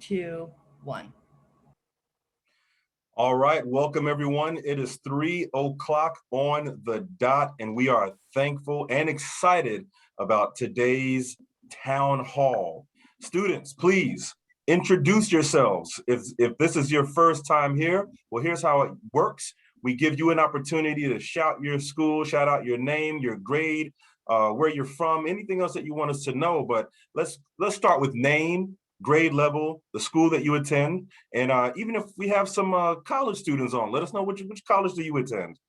2, 1. All right, welcome everyone. It is 3 o'clock on the dot, and we are thankful and excited about today's town hall. Students, please introduce yourselves. If this is your first time here, well, here's how it works. We give you an opportunity to shout your school, shout out your name, your grade, where you're from, anything else that you want us to know. But let's start with name, grade level, the school that you attend, and even if we have some college students on, let us know which college do you attend.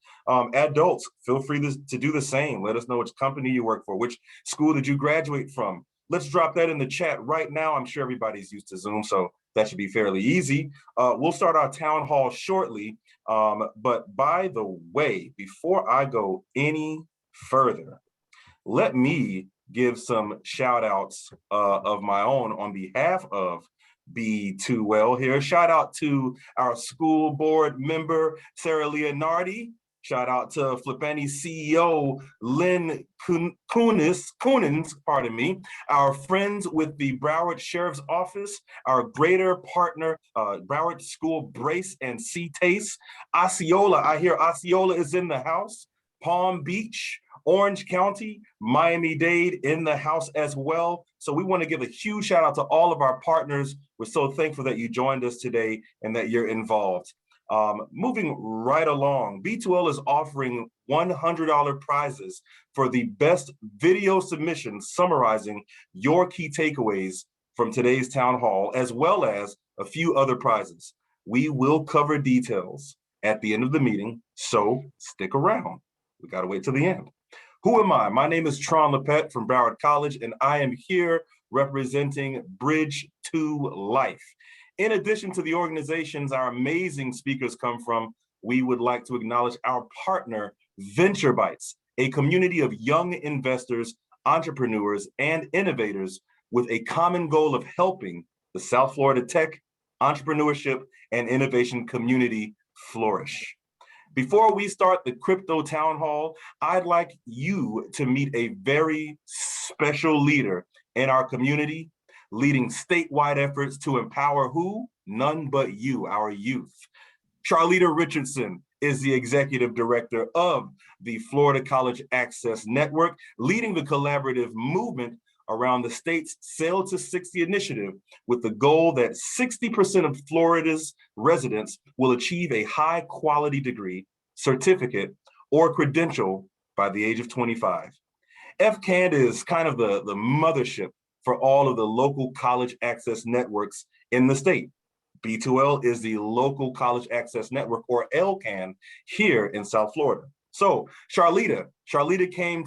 Adults, feel free to do the same. Let us know which company you work for, which school did you graduate from. Let's drop that in the chat right now. I'm sure everybody's used to Zoom, so that should be fairly easy. We'll start our town hall shortly, but by the way, before I go any further, let me give some shout outs of my own on behalf of B2L here. Shout out to our school board member, Sarah Leonardi. Shout out to Flippani CEO, Lynn Coonins, pardon me. Our friends with the Broward Sheriff's Office, our greater partner, Broward School Brace and C-Taste. Osceola, I hear Osceola is in the house. Palm Beach, Orange County, Miami-Dade in the house as well. So we want to give a huge shout out to all of our partners. We're so thankful that you joined us today and that you're involved. Moving right along, B2L is offering $100 prizes for the best video submission summarizing your key takeaways from today's town hall, as well as a few other prizes. We will cover details at the end of the meeting, so stick around. We got to wait till the end. Who am I? My name is Tron Lepet from Broward College, and I am here representing Bridge to Life. In addition to the organizations our amazing speakers come from, we would like to acknowledge our partner, Venture Bites, a community of young investors, entrepreneurs, and innovators with a common goal of helping the South Florida tech, entrepreneurship, and innovation community flourish. Before we start the crypto town hall, I'd like you to meet a very special leader in our community, leading statewide efforts to empower who? None but you, our youth. CHARLEITA Richardson is the executive director of the Florida College Access Network, leading the collaborative movement around the state's Sail to 60 initiative with the goal that 60% of Florida's residents will achieve a high quality degree, certificate, or credential by the age of 25. FCAN is kind of the mothership for all of the local college access networks in the state. B2L is the local college access network, or LCAN, here in South Florida. So CHARLEITA came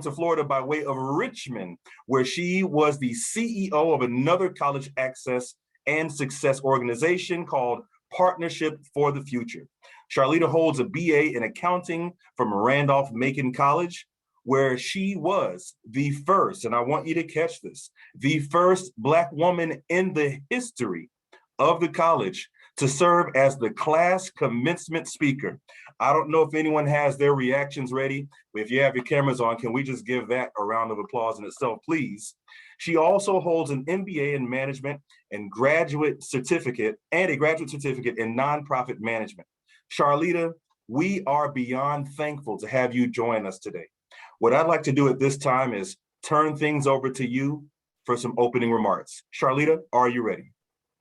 to Florida by way of Richmond, where she was the CEO of another college access and success organization called Partnership for the Future. CHARLEITA holds a BA in accounting from Randolph-Macon College, where she was the first, and I want you to catch this, the first Black woman in the history of the college to serve as the class commencement speaker. I don't know if anyone has their reactions ready. If you have your cameras on, can we just give that a round of applause in itself, please? She also holds an MBA in management and a graduate certificate in nonprofit management. CHARLEITA, we are beyond thankful to have you join us today. What I'd like to do at this time is turn things over to you for some opening remarks. CHARLEITA, are you ready?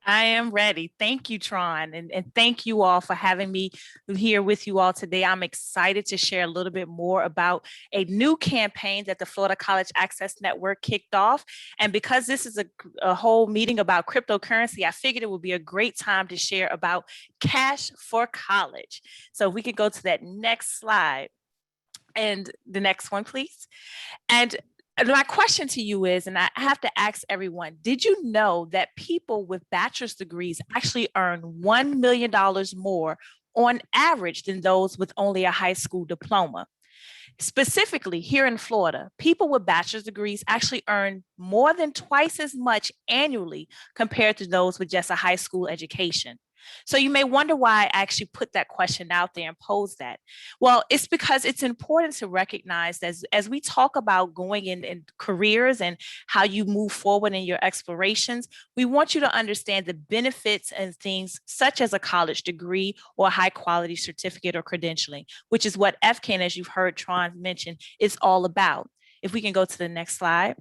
I am ready. Thank you, Tron. And thank you all for having me here with you all today. I'm excited to share a little bit more about a new campaign that the Florida College Access Network kicked off. And because this is a whole meeting about cryptocurrency, I figured it would be a great time to share about Cash for College. So if we could go to that next slide. And the next one, please. And my question to you is, and I have to ask everyone, did you know that people with bachelor's degrees actually earn $1 million more on average than those with only a high school diploma? Specifically here in Florida, people with bachelor's degrees actually earn more than twice as much annually compared to those with just a high school education. So you may wonder why I actually put that question out there and pose that. Well, it's because it's important to recognize that as we talk about going in careers and how you move forward in your explorations, we want you to understand the benefits and things such as a college degree or a high quality certificate or credentialing, which is what FCAN, as you've heard Tron mention, is all about. If we can go to the next slide.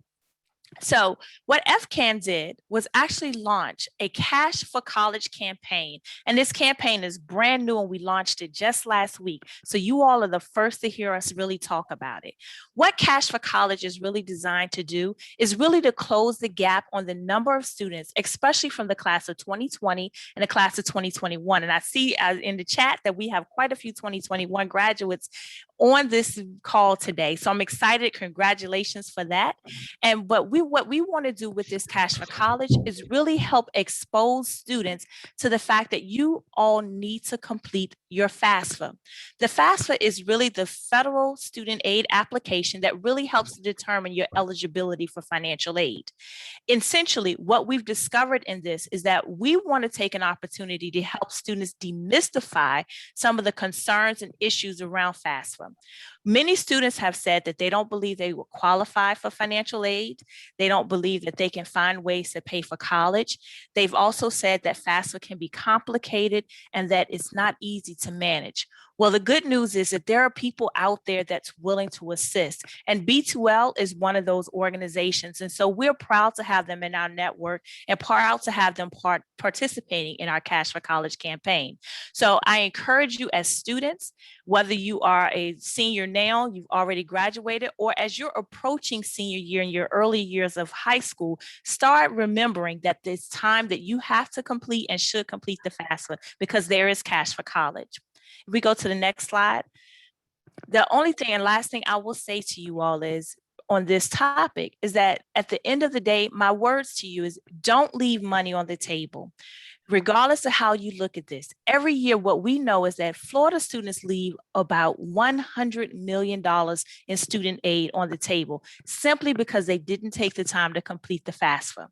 So what FCAN did was actually launch a Cash for College campaign. And this campaign is brand new and we launched it just last week. So you all are the first to hear us really talk about it. What Cash for College is really designed to do is really to close the gap on the number of students, especially from the class of 2020 and the class of 2021. And I see in the chat that we have quite a few 2021 graduates on this call today. So I'm excited. Congratulations for that. And what we want to do with this Cash for College is really help expose students to the fact that you all need to complete your FAFSA. The FAFSA is really the federal student aid application that really helps to determine your eligibility for financial aid. Essentially, what we've discovered in this is that we want to take an opportunity to help students demystify some of the concerns and issues around FAFSA. Many students have said that they don't believe they will qualify for financial aid. They don't believe that they can find ways to pay for college. They've also said that FAFSA can be complicated and that it's not easy to manage. Well, the good news is that there are people out there that's willing to assist, and B2L is one of those organizations. And so we're proud to have them in our network and proud to have them participating in our Cash for College campaign. So I encourage you as students, whether you are a senior now, you've already graduated, or as you're approaching senior year in your early years of high school, start remembering that it's time that you have to complete and should complete the FAFSA because there is Cash for College. If we go to the next slide, the only thing and last thing I will say to you all is on this topic is that at the end of the day, my words to you is don't leave money on the table. Regardless of how you look at this, every year, what we know is that Florida students leave about $100 million in student aid on the table simply because they didn't take the time to complete the FAFSA.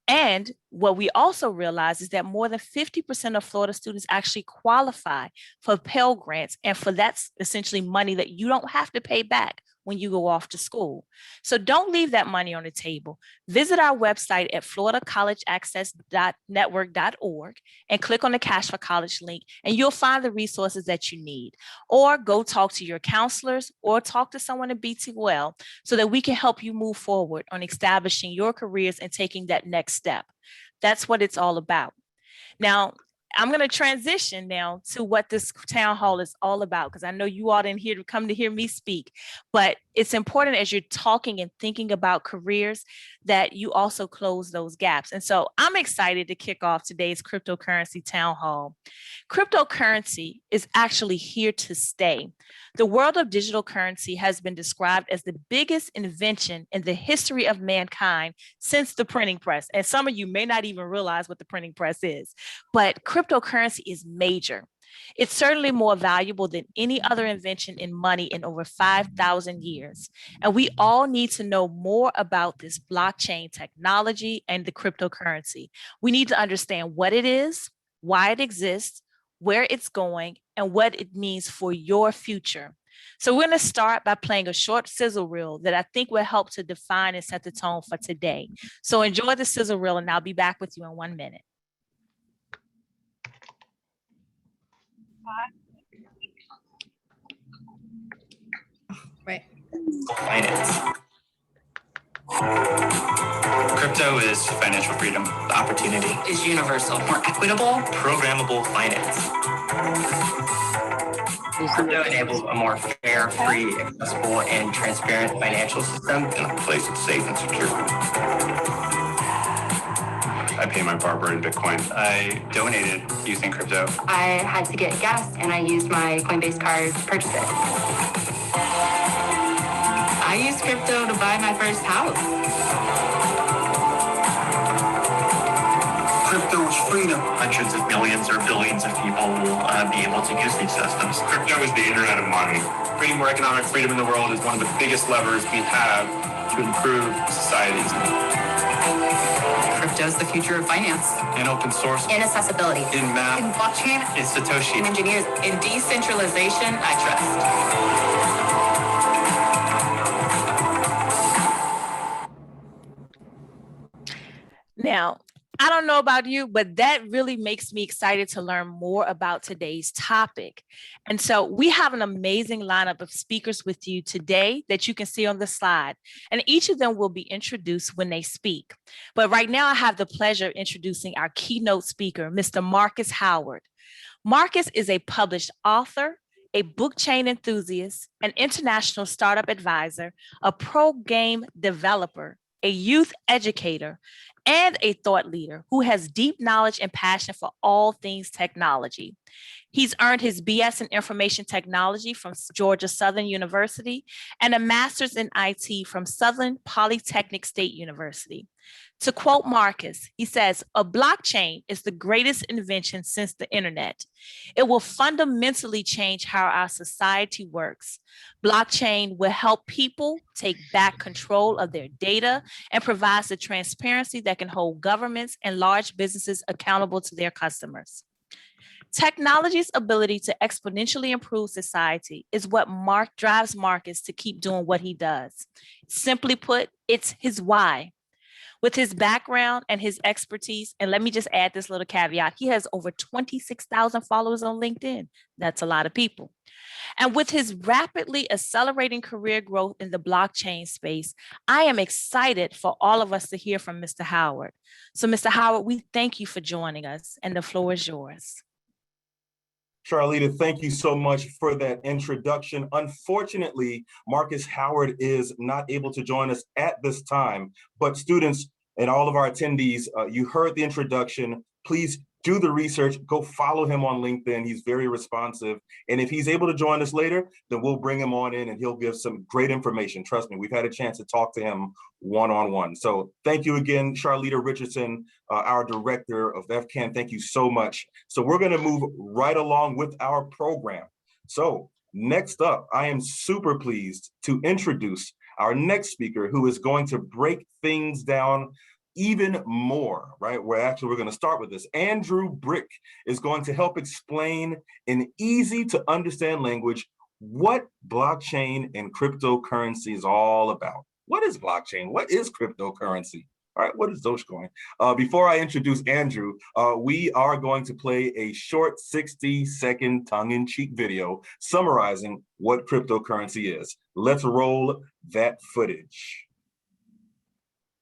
And what we also realize is that more than 50% of Florida students actually qualify for Pell Grants, and for that's essentially money that you don't have to pay back when you go off to school. So don't leave that money on the table. Visit our website at floridacollegeaccess.network.org and click on the Cash for College link, and you'll find the resources that you need. Or go talk to your counselors or talk to someone at B2L so that we can help you move forward on establishing your careers and taking that next step. That's what it's all about. Now, I'm going to transition now to what this town hall is all about, because I know you all didn't come to hear me speak, but it's important as you're talking and thinking about careers that you also close those gaps. And so I'm excited to kick off today's cryptocurrency town hall. Cryptocurrency is actually here to stay. The world of digital currency has been described as the biggest invention in the history of mankind since the printing press. And some of you may not even realize what the printing press is, but cryptocurrency is major. It's certainly more valuable than any other invention in money in over 5,000 years. And we all need to know more about this blockchain technology and the cryptocurrency. We need to understand what it is, why it exists, where it's going, and what it means for your future. So we're going to start by playing a short sizzle reel that I think will help to define and set the tone for today. So enjoy the sizzle reel, and I'll be back with you in 1 minute. Right. Finance. Crypto is financial freedom. The opportunity Is universal, more equitable. programmable finance. Crypto enables a more fair, free, accessible, and transparent financial system in a place that's safe and secure. I pay my barber in Bitcoin. I donated using crypto. I had to get gas and I used my Coinbase card to purchase it. I used crypto to buy my first house. Crypto is freedom. Hundreds of millions or billions of people will be able to use these systems. Crypto is the internet of money. Creating more economic freedom in the world is one of the biggest levers we have to improve societies. Crypto's the future of finance. In open source. In accessibility. In math. In blockchain. In Satoshi. In engineers. In decentralization, I trust. Now, I don't know about you, but that really makes me excited to learn more about today's topic. And so we have an amazing lineup of speakers with you today that you can see on the slide, and each of them will be introduced when they speak. But right now I have the pleasure of introducing our keynote speaker, Mr. Marcus Howard. Marcus is a published author, a blockchain enthusiast, an international startup advisor, a pro game developer, a youth educator, and a thought leader who has deep knowledge and passion for all things technology. He's earned his BS in Information Technology from Georgia Southern University and a master's in IT from Southern Polytechnic State University. To quote Marcus, he says, "A blockchain is the greatest invention since the internet. It will fundamentally change how our society works. Blockchain will help people take back control of their data and provides the transparency that can hold governments and large businesses accountable to their customers." Technology's ability to exponentially improve society is what drives Marcus to keep doing what he does. Simply put, it's his why. With his background and his expertise, and let me just add this little caveat, he has over 26,000 followers on LinkedIn. That's a lot of people. And with his rapidly accelerating career growth in the blockchain space, I am excited for all of us to hear from Mr. Howard. So Mr. Howard, we thank you for joining us, and the floor is yours. CHARLEITA, thank you so much for that introduction. Unfortunately, Marcus Howard is not able to join us at this time, but students and all of our attendees, you heard the introduction. Please do the research, go follow him on LinkedIn. He's very responsive. And if he's able to join us later, then we'll bring him on in and he'll give some great information. Trust me, we've had a chance to talk to him one-on-one. So thank you again, CHARLEITA Richardson, our director of FCAN. Thank you so much. So we're gonna move right along with our program. So next up, I am super pleased to introduce our next speaker who is going to break things down even more, right? We're going to start with this. Andrew Brick is going to help explain in easy to understand language what blockchain and cryptocurrency is all about. What is blockchain? What is cryptocurrency? All right, what is Dogecoin? Before I introduce Andrew, we are going to play a short 60-second tongue-in-cheek video summarizing what cryptocurrency is. Let's roll that footage.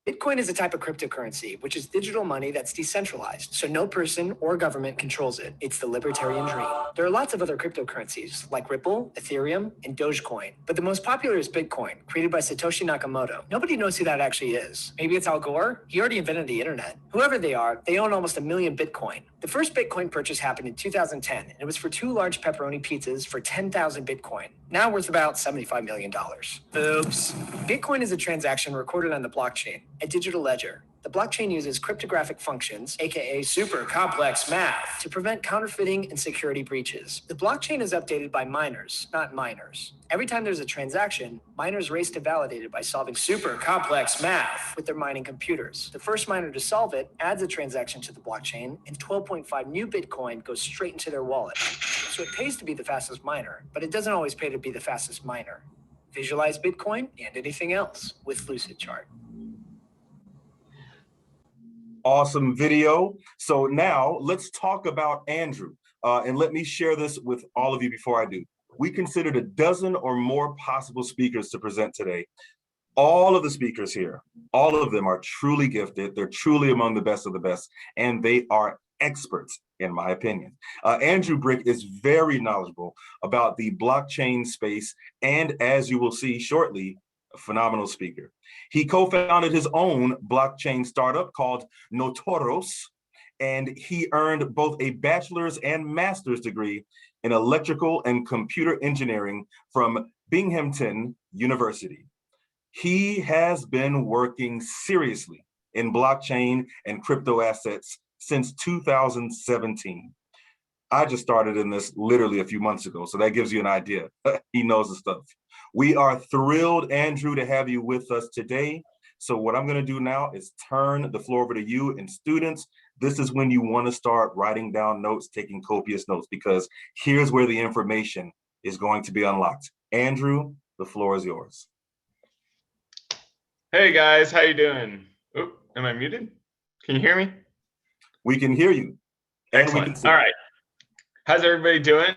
Bitcoin is a type of cryptocurrency, which is digital money that's decentralized, so no person or government controls it. It's the libertarian dream. There are lots of other cryptocurrencies, like Ripple, Ethereum, and Dogecoin, but the most popular is Bitcoin, created by Satoshi Nakamoto. Nobody knows who that actually is. Maybe it's Al Gore? He already invented the internet. Whoever they are, they own almost 1 million Bitcoin. The first Bitcoin purchase happened in 2010, and it was for 2 large pepperoni pizzas for 10,000 Bitcoin, now worth about $75 million. Oops. Bitcoin is a transaction recorded on the blockchain, a digital ledger. The blockchain uses cryptographic functions, aka super complex math, to prevent counterfeiting and security breaches. The blockchain is updated by miners, not miners. Every time there's a transaction, miners race to validate it by solving super complex math with their mining computers. The first miner to solve it adds a transaction to the blockchain, and 12.5 new Bitcoin goes straight into their wallet. So it pays to be the fastest miner, but it doesn't always pay to be the fastest miner. Visualize Bitcoin and anything else with Lucidchart. Awesome video. So now let's talk about Andrew. And let me share this with all of you before I do. We considered a dozen or more possible speakers to present today. All of the speakers here, all of them are truly gifted. They're truly among the best of the best, and they are experts, in my opinion. Andrew Brick is very knowledgeable about the blockchain space, and as you will see shortly, a phenomenal speaker. He co-founded his own blockchain startup called Notoros, and he earned both a bachelor's and master's degree in electrical and computer engineering from Binghamton University. He has been working seriously in blockchain and crypto assets since 2017. I just started in this literally a few months ago, so that gives you an idea. He knows the stuff. We are thrilled, Andrew, to have you with us today. So what I'm gonna do now is turn the floor over to you, and students, this is when you wanna start writing down notes, taking copious notes, because here's where the information is going to be unlocked. Andrew, the floor is yours. Hey guys, how you doing? Oh, am I muted? Can you hear me? We can hear you. And Excellent. we can see All you. right. How's everybody doing?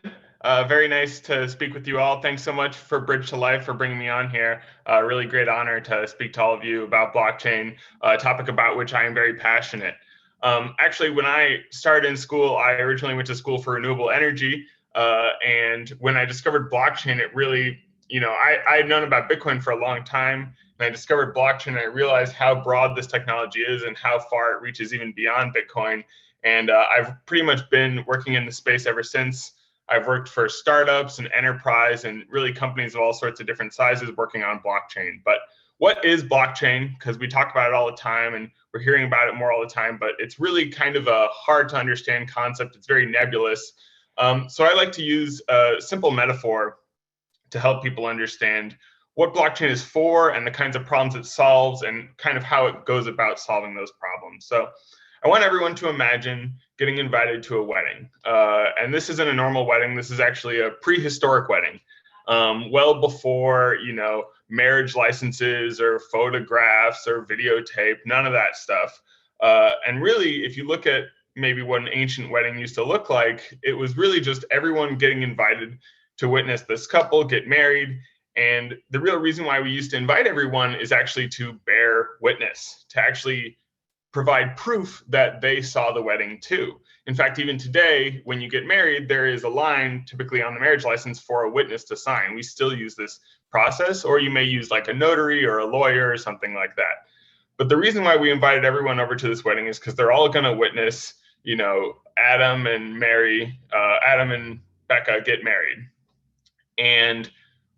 Very nice to speak with you all. Thanks so much for Bridge to Life for bringing me on here. Really great honor to speak to all of you about blockchain, a topic about which I am very passionate. Actually, when I started in school, I originally went to school for renewable energy. And when I discovered blockchain, it really, I had known about Bitcoin for a long time. And I discovered blockchain, and I realized how broad this technology is and how far it reaches even beyond Bitcoin. And I've pretty much been working in the space ever since. I've worked for startups and enterprise and really companies of all sorts of different sizes working on blockchain. But what is blockchain? Because we talk about it all the time and we're hearing about it more all the time, but it's really kind of a hard to understand concept. It's very nebulous. So I like to use a simple metaphor to help people understand what blockchain is for and the kinds of problems it solves and kind of how it goes about solving those problems. So I want everyone to imagine getting invited to a wedding. And this isn't a normal wedding. This is actually a prehistoric wedding. Well before, marriage licenses or photographs or videotape, none of that stuff. And really, if you look at maybe what an ancient wedding used to look like, it was really just everyone getting invited to witness this couple get married. And the real reason why we used to invite everyone is actually to bear witness, to actually provide proof that they saw the wedding too. In fact, even today, when you get married, there is a line typically on the marriage license for a witness to sign. We still use this process, or you may use like a notary or a lawyer or something like that. But the reason why we invited everyone over to this wedding is because they're all going to witness, Adam and Becca get married. And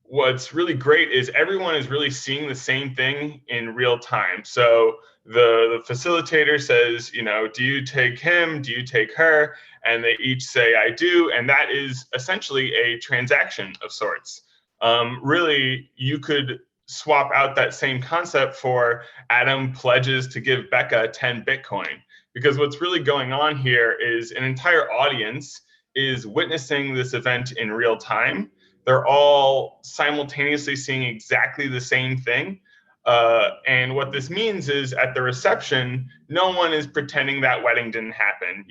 what's really great is everyone is really seeing the same thing in real time. So the facilitator says, do you take him? Do you take her? And they each say, I do. And that is essentially a transaction of sorts. Really, you could swap out that same concept for Adam pledges to give Becca 10 Bitcoin. Because what's really going on here is an entire audience is witnessing this event in real time. They're all simultaneously seeing exactly the same thing. And what this means is at the reception, no one is pretending that wedding didn't happen.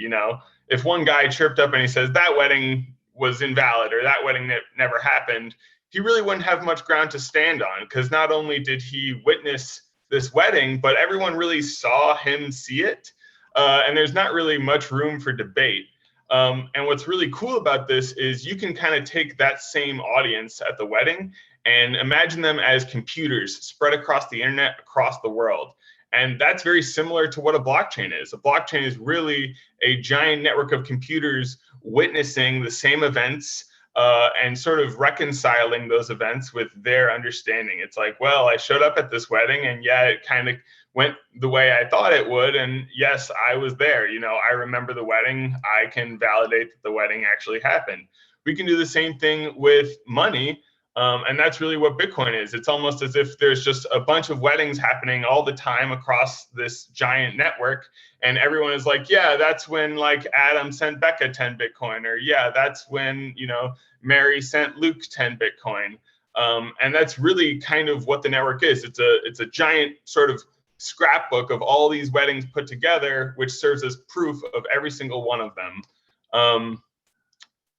If one guy chirped up and he says that wedding was invalid or that wedding never happened, he really wouldn't have much ground to stand on, because not only did he witness this wedding, but everyone really saw him see it. And there's not really much room for debate. And what's really cool about this is you can kind of take that same audience at the wedding and imagine them as computers spread across the internet, across the world. And that's very similar to what a blockchain is. A blockchain is really a giant network of computers witnessing the same events and sort of reconciling those events with their understanding. It's like, well, I showed up at this wedding and yeah, it kind of went the way I thought it would. And yes, I was there. I remember the wedding. I can validate that the wedding actually happened. We can do the same thing with money. And that's really what Bitcoin is. It's almost as if there's just a bunch of weddings happening all the time across this giant network. And everyone is like, yeah, that's when like Adam sent Becca 10 Bitcoin, or yeah, that's when, Mary sent Luke 10 Bitcoin. And that's really kind of what the network is. It's a giant sort of scrapbook of all these weddings put together, which serves as proof of every single one of them.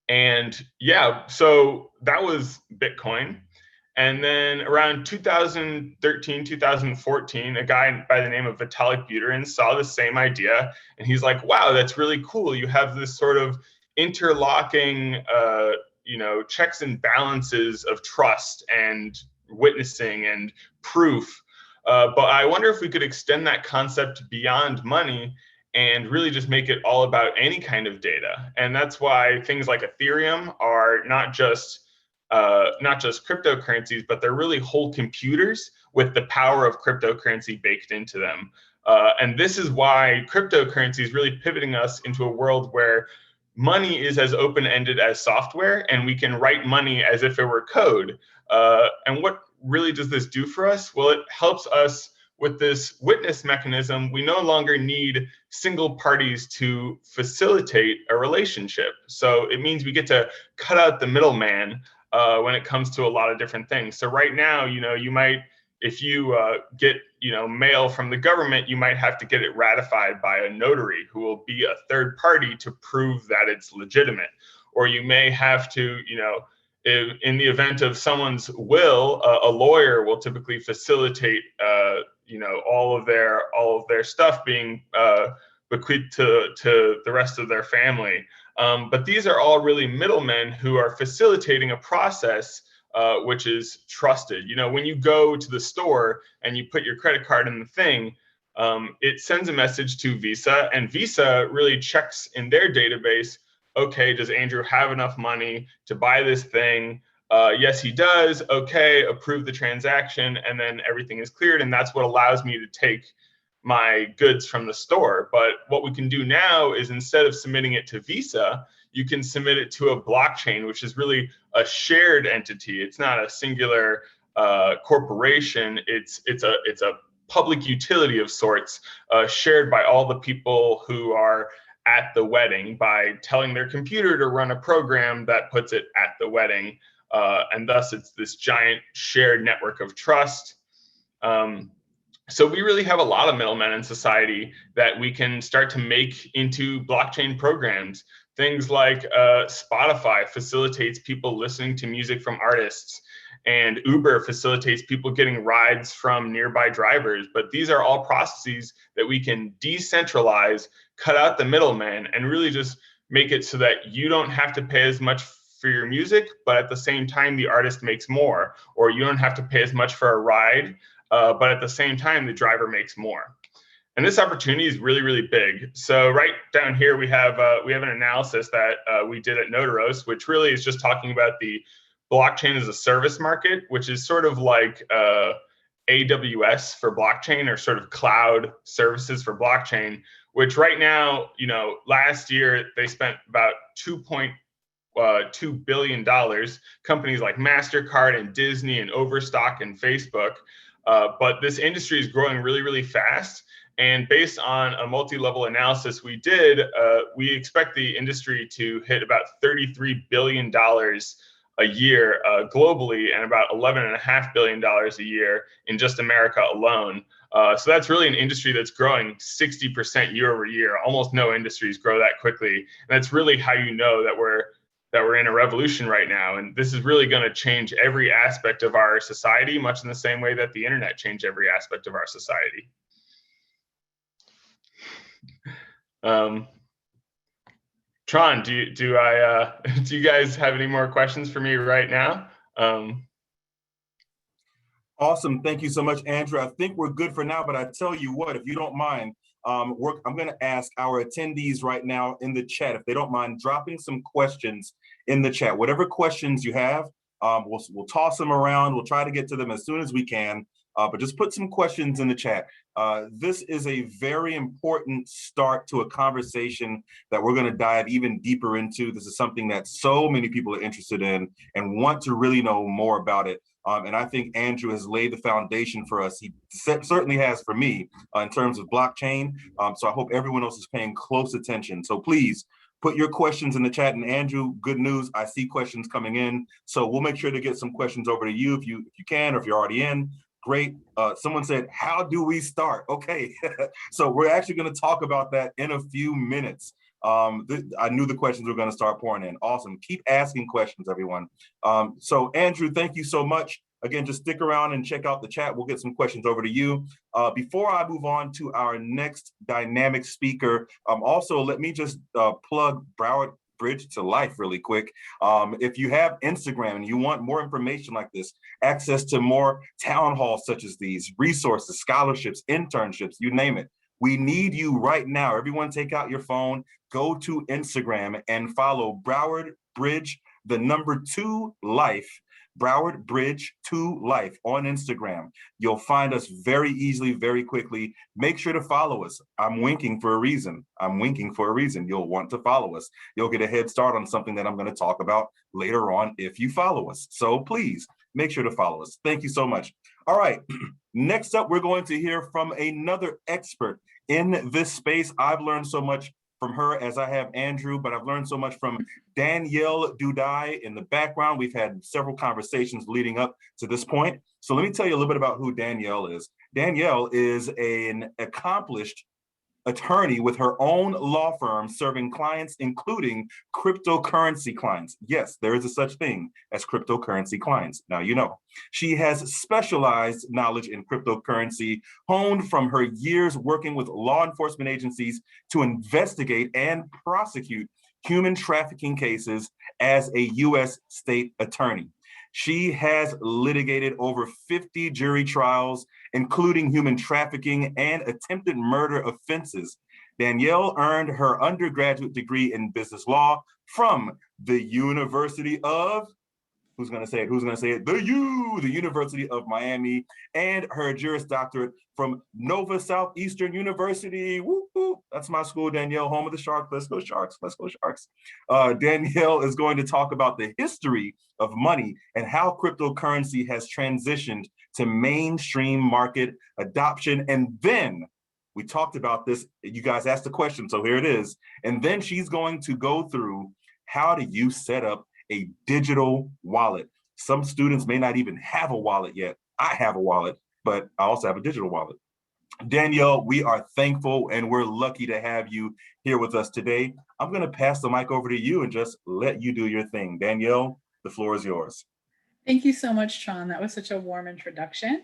And yeah, so that was Bitcoin. And then around 2013, 2014, a guy by the name of Vitalik Buterin saw the same idea. And he's like, wow, that's really cool. You have this sort of interlocking, checks and balances of trust and witnessing and proof. But I wonder if we could extend that concept beyond money and really just make it all about any kind of data. And that's why things like Ethereum are not just cryptocurrencies, but they're really whole computers with the power of cryptocurrency baked into them. And this is why cryptocurrency is really pivoting us into a world where money is as open-ended as software, and we can write money as if it were code. And what really does this do for us? Well, it helps us with this witness mechanism, we no longer need single parties to facilitate a relationship. So it means we get to cut out the middleman when it comes to a lot of different things. So right now, you might, if you get, mail from the government, you might have to get it ratified by a notary who will be a third party to prove that it's legitimate. Or you may have to, in the event of someone's will, a lawyer will typically facilitate, all of their stuff being bequeathed to the rest of their family. But these are all really middlemen who are facilitating a process which is trusted. When you go to the store and you put your credit card in the thing, it sends a message to Visa, and Visa really checks in their database, okay, does Andrew have enough money to buy this thing? Yes, he does. Okay, approve the transaction, and then everything is cleared, and that's what allows me to take my goods from the store. But what we can do now is, instead of submitting it to Visa, you can submit it to a blockchain, which is really a shared entity. It's not a singular corporation. It's a public utility of sorts, shared by all the people who are at the wedding, by telling their computer to run a program that puts it at the wedding. And thus it's this giant shared network of trust. So we really have a lot of middlemen in society that we can start to make into blockchain programs. Things like Spotify facilitates people listening to music from artists, and Uber facilitates people getting rides from nearby drivers. But these are all processes that we can decentralize, cut out the middleman, and really just make it so that you don't have to pay as much for your music, but at the same time, the artist makes more. Or you don't have to pay as much for a ride, but at the same time, the driver makes more. And this opportunity is really, really big. So right down here, we have an analysis that we did at Notaros, which really is just talking about the blockchain as a service market, which is sort of like AWS for blockchain, or sort of cloud services for blockchain, which right now, last year they spent about $2.2 billion, companies like MasterCard and Disney and Overstock and Facebook. But this industry is growing really, really fast. And based on a multi-level analysis we did, we expect the industry to hit about $33 billion a year globally, and about $11.5 billion a year in just America alone. So that's really an industry that's growing 60% year over year. Almost no industries grow that quickly. And that's really how you know that we're in a revolution right now. And this is really going to change every aspect of our society, much in the same way that the internet changed every aspect of our society. Tron, do you guys have any more questions for me right now? Awesome. Thank you so much, Andrew. I think we're good for now, but I tell you what, if you don't mind, I'm going to ask our attendees right now in the chat, if they don't mind dropping some questions in the chat. Whatever questions you have, we'll toss them around. We'll try to get to them as soon as we can, but just put some questions in the chat. This is a very important start to a conversation that we're going to dive even deeper into. This is something that so many people are interested in and want to really know more about it. And I think Andrew has laid the foundation for us. He certainly has for me in terms of blockchain. So I hope everyone else is paying close attention. So please put your questions in the chat. And Andrew, good news, I see questions coming in. So we'll make sure to get some questions over to you if you can, or if you're already in. Great. Someone said, how do we start? Okay. So we're actually going to talk about that in a few minutes. I knew the questions were going to start pouring in. Awesome. Keep asking questions, everyone. So Andrew, thank you so much. Again, just stick around and check out the chat. We'll get some questions over to you. Before I move on to our next dynamic speaker, also let me just plug Broward Bridge to Life really quick. If you have Instagram and you want more information like this, access to more town halls such as these, resources, scholarships, internships, you name it, we need you right now. Everyone take out your phone, go to Instagram and follow Broward Bridge, the number 2 Life, Broward Bridge 2 Life on Instagram. You'll find us very easily, very quickly. Make sure to follow us. I'm winking for a reason. I'm winking for a reason. You'll want to follow us. You'll get a head start on something that I'm going to talk about later on if you follow us. So please make sure to follow us. Thank you so much. All right, next up, we're going to hear from another expert in this space. I've learned so much from her as I have Andrew, but I've learned so much from Danielle Dudai in the background. We've had several conversations leading up to this point. So let me tell you a little bit about who Danielle is. Danielle is an accomplished attorney with her own law firm serving clients, including cryptocurrency clients. Yes, there is a such thing as cryptocurrency clients. Now, you know, she has specialized knowledge in cryptocurrency honed from her years working with law enforcement agencies to investigate and prosecute human trafficking cases as a U.S. state attorney. She has litigated over 50 jury trials, including human trafficking and attempted murder offenses. Danielle earned her undergraduate degree in business law from the University of, who's gonna say it? Who's gonna say it? The University of Miami, and her Juris Doctorate from Nova Southeastern University. Whoop, whoop. That's my school, Danielle, home of the Sharks. Let's go Sharks, let's go Sharks. Danielle is going to talk about the history of money and how cryptocurrency has transitioned to mainstream market adoption. And then we talked about this, you guys asked the question, so here it is. And then she's going to go through how do you set up a digital wallet. Some students may not even have a wallet yet. I have a wallet, but I also have a digital wallet. Danielle, we are thankful and we're lucky to have you here with us today. I'm gonna pass the mic over to you and just let you do your thing. Danielle, the floor is yours. Thank you so much, Sean. That was such a warm introduction.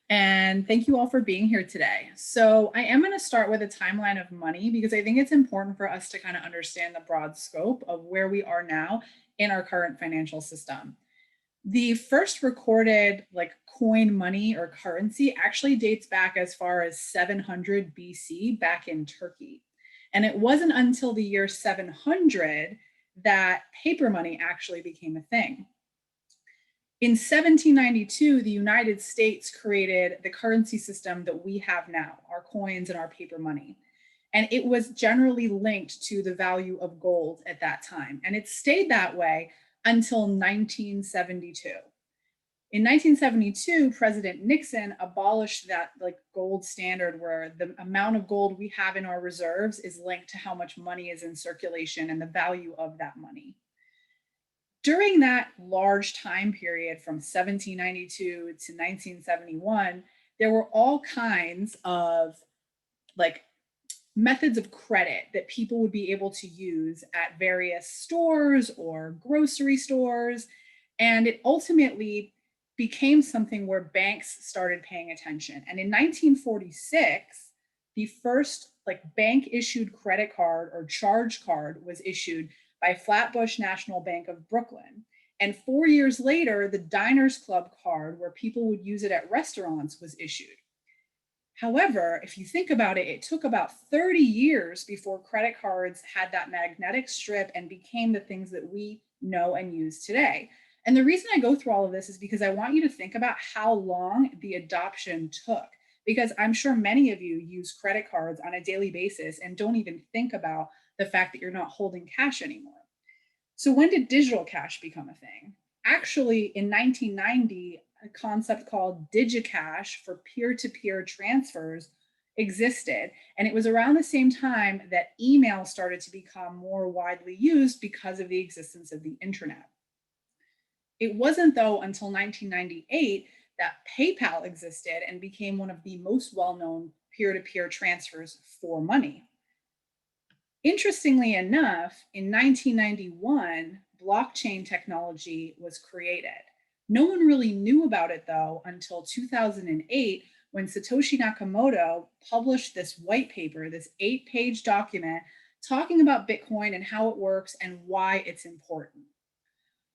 And thank you all for being here today. So I am going to start with a timeline of money because I think it's important for us to kind of understand the broad scope of where we are now in our current financial system. The first recorded coin money or currency actually dates back as far as 700 BC back in Turkey. And it wasn't until the year 700 that paper money actually became a thing. In 1792, the United States created the currency system that we have now, our coins and our paper money. And it was generally linked to the value of gold at that time. And it stayed that way until 1972. In 1972, President Nixon abolished that gold standard where the amount of gold we have in our reserves is linked to how much money is in circulation and the value of that money. During that large time period from 1792 to 1971, there were all kinds of methods of credit that people would be able to use at various stores or grocery stores. And it ultimately became something where banks started paying attention. And in 1946, the first bank issued credit card or charge card was issued by Flatbush National Bank of Brooklyn. And 4 years later, the Diners Club card, where people would use it at restaurants, was issued. However, if you think about it, it took about 30 years before credit cards had that magnetic strip and became the things that we know and use today. And the reason I go through all of this is because I want you to think about how long the adoption took, because I'm sure many of you use credit cards on a daily basis and don't even think about the fact that you're not holding cash anymore. So when did digital cash become a thing? Actually, in 1990, a concept called DigiCash for peer-to-peer transfers existed. And it was around the same time that email started to become more widely used because of the existence of the internet. It wasn't, though, until 1998 that PayPal existed and became one of the most well-known peer-to-peer transfers for money. Interestingly enough, in 1991, blockchain technology was created. No one really knew about it, though, until 2008, when Satoshi Nakamoto published this white paper, this 8-page document talking about Bitcoin and how it works and why it's important.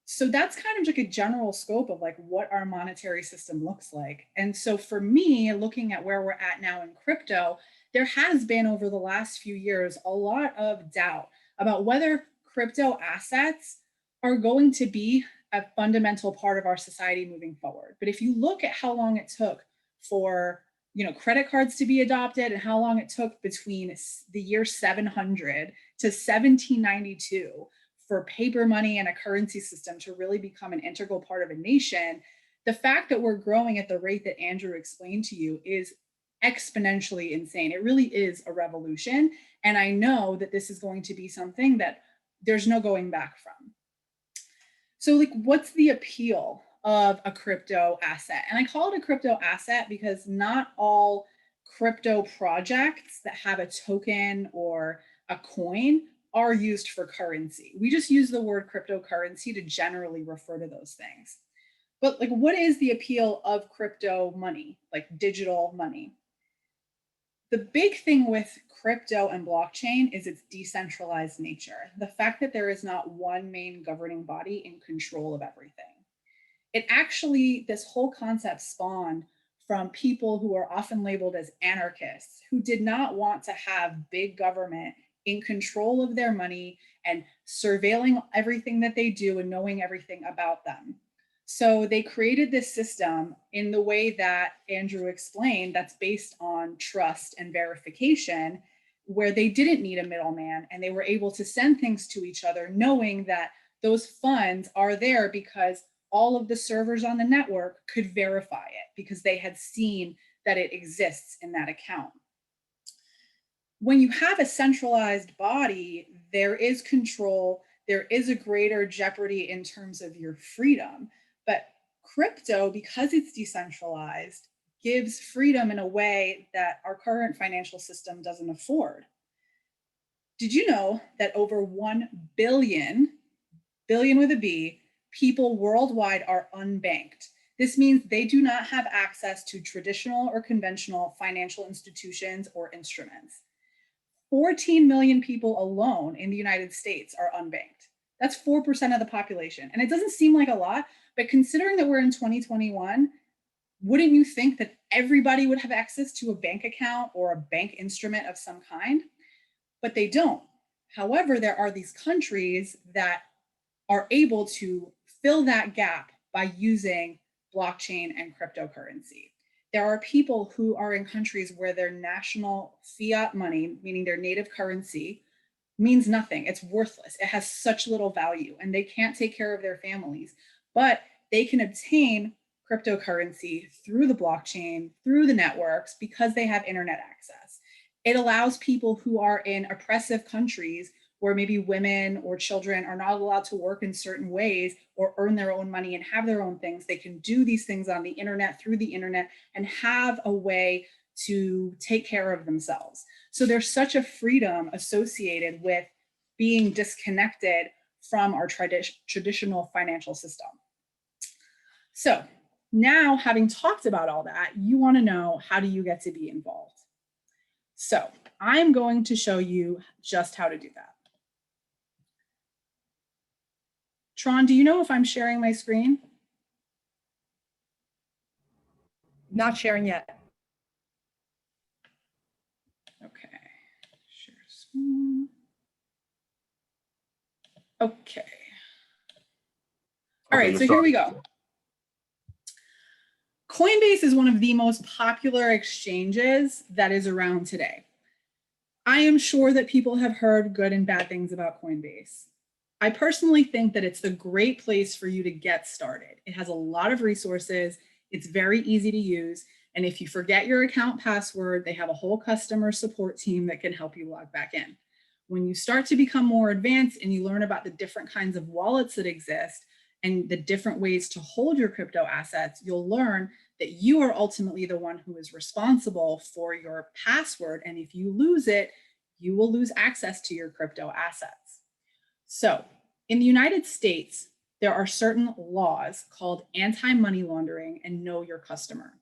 So that's kind of a general scope of what our monetary system looks like. And so for me, looking at where we're at now in crypto, there has been over the last few years a lot of doubt about whether crypto assets are going to be a fundamental part of our society moving forward. But if you look at how long it took for credit cards to be adopted and how long it took between the year 700 to 1792 for paper money and a currency system to really become an integral part of a nation, The fact that we're growing at the rate that Andrew explained to you is exponentially insane. It really is a revolution. And I know that this is going to be something that there's no going back from. So like, what's the appeal of a crypto asset? And I call it a crypto asset because not all crypto projects that have a token or a coin are used for currency. We just use the word cryptocurrency to generally refer to those things. But like, what is the appeal of crypto money, like digital money? The big thing with crypto and blockchain is its decentralized nature. The fact that there is not one main governing body in control of everything. It actually, this whole concept spawned from people who are often labeled as anarchists, who did not want to have big government in control of their money and surveilling everything that they do and knowing everything about them. So they created this system in the way that Andrew explained, that's based on trust and verification, where they didn't need a middleman and they were able to send things to each other, knowing that those funds are there because all of the servers on the network could verify it because they had seen that it exists in that account. When you have a centralized body, there is control, there is a greater jeopardy in terms of your freedom. But crypto, because it's decentralized, gives freedom in a way that our current financial system doesn't afford. Did you know that over 1 billion with a B, people worldwide are unbanked? This means they do not have access to traditional or conventional financial institutions or instruments. 14 million people alone in the United States are unbanked. That's 4% of the population. And it doesn't seem like a lot, but considering that we're in 2021, wouldn't you think that everybody would have access to a bank account or a bank instrument of some kind? But they don't. However, there are these countries that are able to fill that gap by using blockchain and cryptocurrency. There are people who are in countries where their national fiat money, meaning their native currency, means nothing. It's worthless. It has such little value and they can't take care of their families, but they can obtain cryptocurrency through the blockchain, through the networks, because they have internet access. It allows people who are in oppressive countries where maybe women or children are not allowed to work in certain ways or earn their own money and have their own things. They can do these things on the internet, through the internet, and have a way to take care of themselves. So there's such a freedom associated with being disconnected from our traditional financial system. So now, having talked about all that, you want to know, how do you get to be involved? So I'm going to show you just how to do that. Tron, do you know if I'm sharing my screen? Not sharing yet. Okay, share screen. Okay. All right, so here we go. Coinbase is one of the most popular exchanges that is around today. I am sure that people have heard good and bad things about Coinbase. I personally think that it's a great place for you to get started. It has a lot of resources. It's very easy to use. And if you forget your account password, they have a whole customer support team that can help you log back in. When you start to become more advanced and you learn about the different kinds of wallets that exist and the different ways to hold your crypto assets, you'll learn that you are ultimately the one who is responsible for your password. And if you lose it, you will lose access to your crypto assets. So in the United States, there are certain laws called anti-money laundering and know your customer.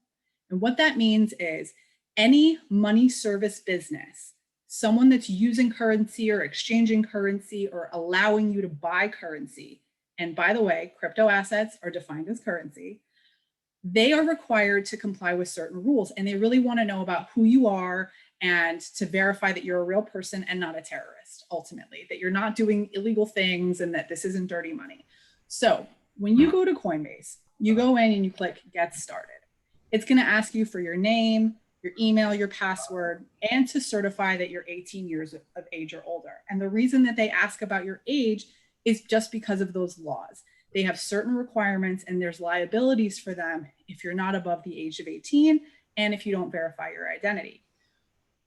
And what that means is any money service business, someone that's using currency or exchanging currency or allowing you to buy currency, and by the way, crypto assets are defined as currency, they are required to comply with certain rules. And they really want to know about who you are and to verify that you're a real person and not a terrorist, ultimately, that you're not doing illegal things and that this isn't dirty money. So when you go to Coinbase, you go in and you click Get Started. It's going to ask you for your name, your email, your password, and to certify that you're 18 years of age or older. And the reason that they ask about your age is just because of those laws. They have certain requirements and there's liabilities for them if you're not above the age of 18 and if you don't verify your identity.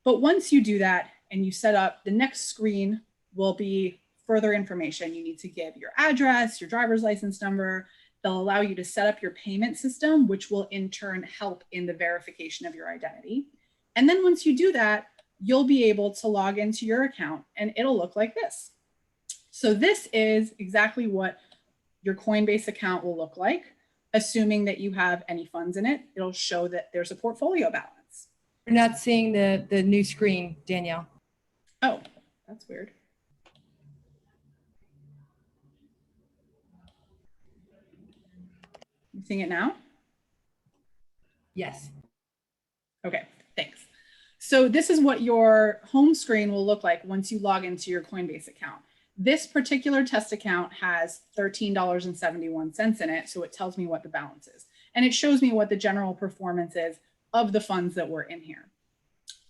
But once you do that and you set up, the next screen will be further information. You need to give your address, your driver's license number. They'll allow you to set up your payment system, which will in turn help in the verification of your identity. And then once you do that, you'll be able to log into your account and it'll look like this. So this is exactly what your Coinbase account will look like, assuming that you have any funds in it. It'll show that there's a portfolio balance. We're not seeing the new screen, Danielle. Oh, that's weird. You seeing it now? Yes. Okay, thanks. So this is what your home screen will look like once you log into your Coinbase account. This particular test account has $13.71 in it, so it tells me what the balance is. And it shows me what the general performance is of the funds that were in here.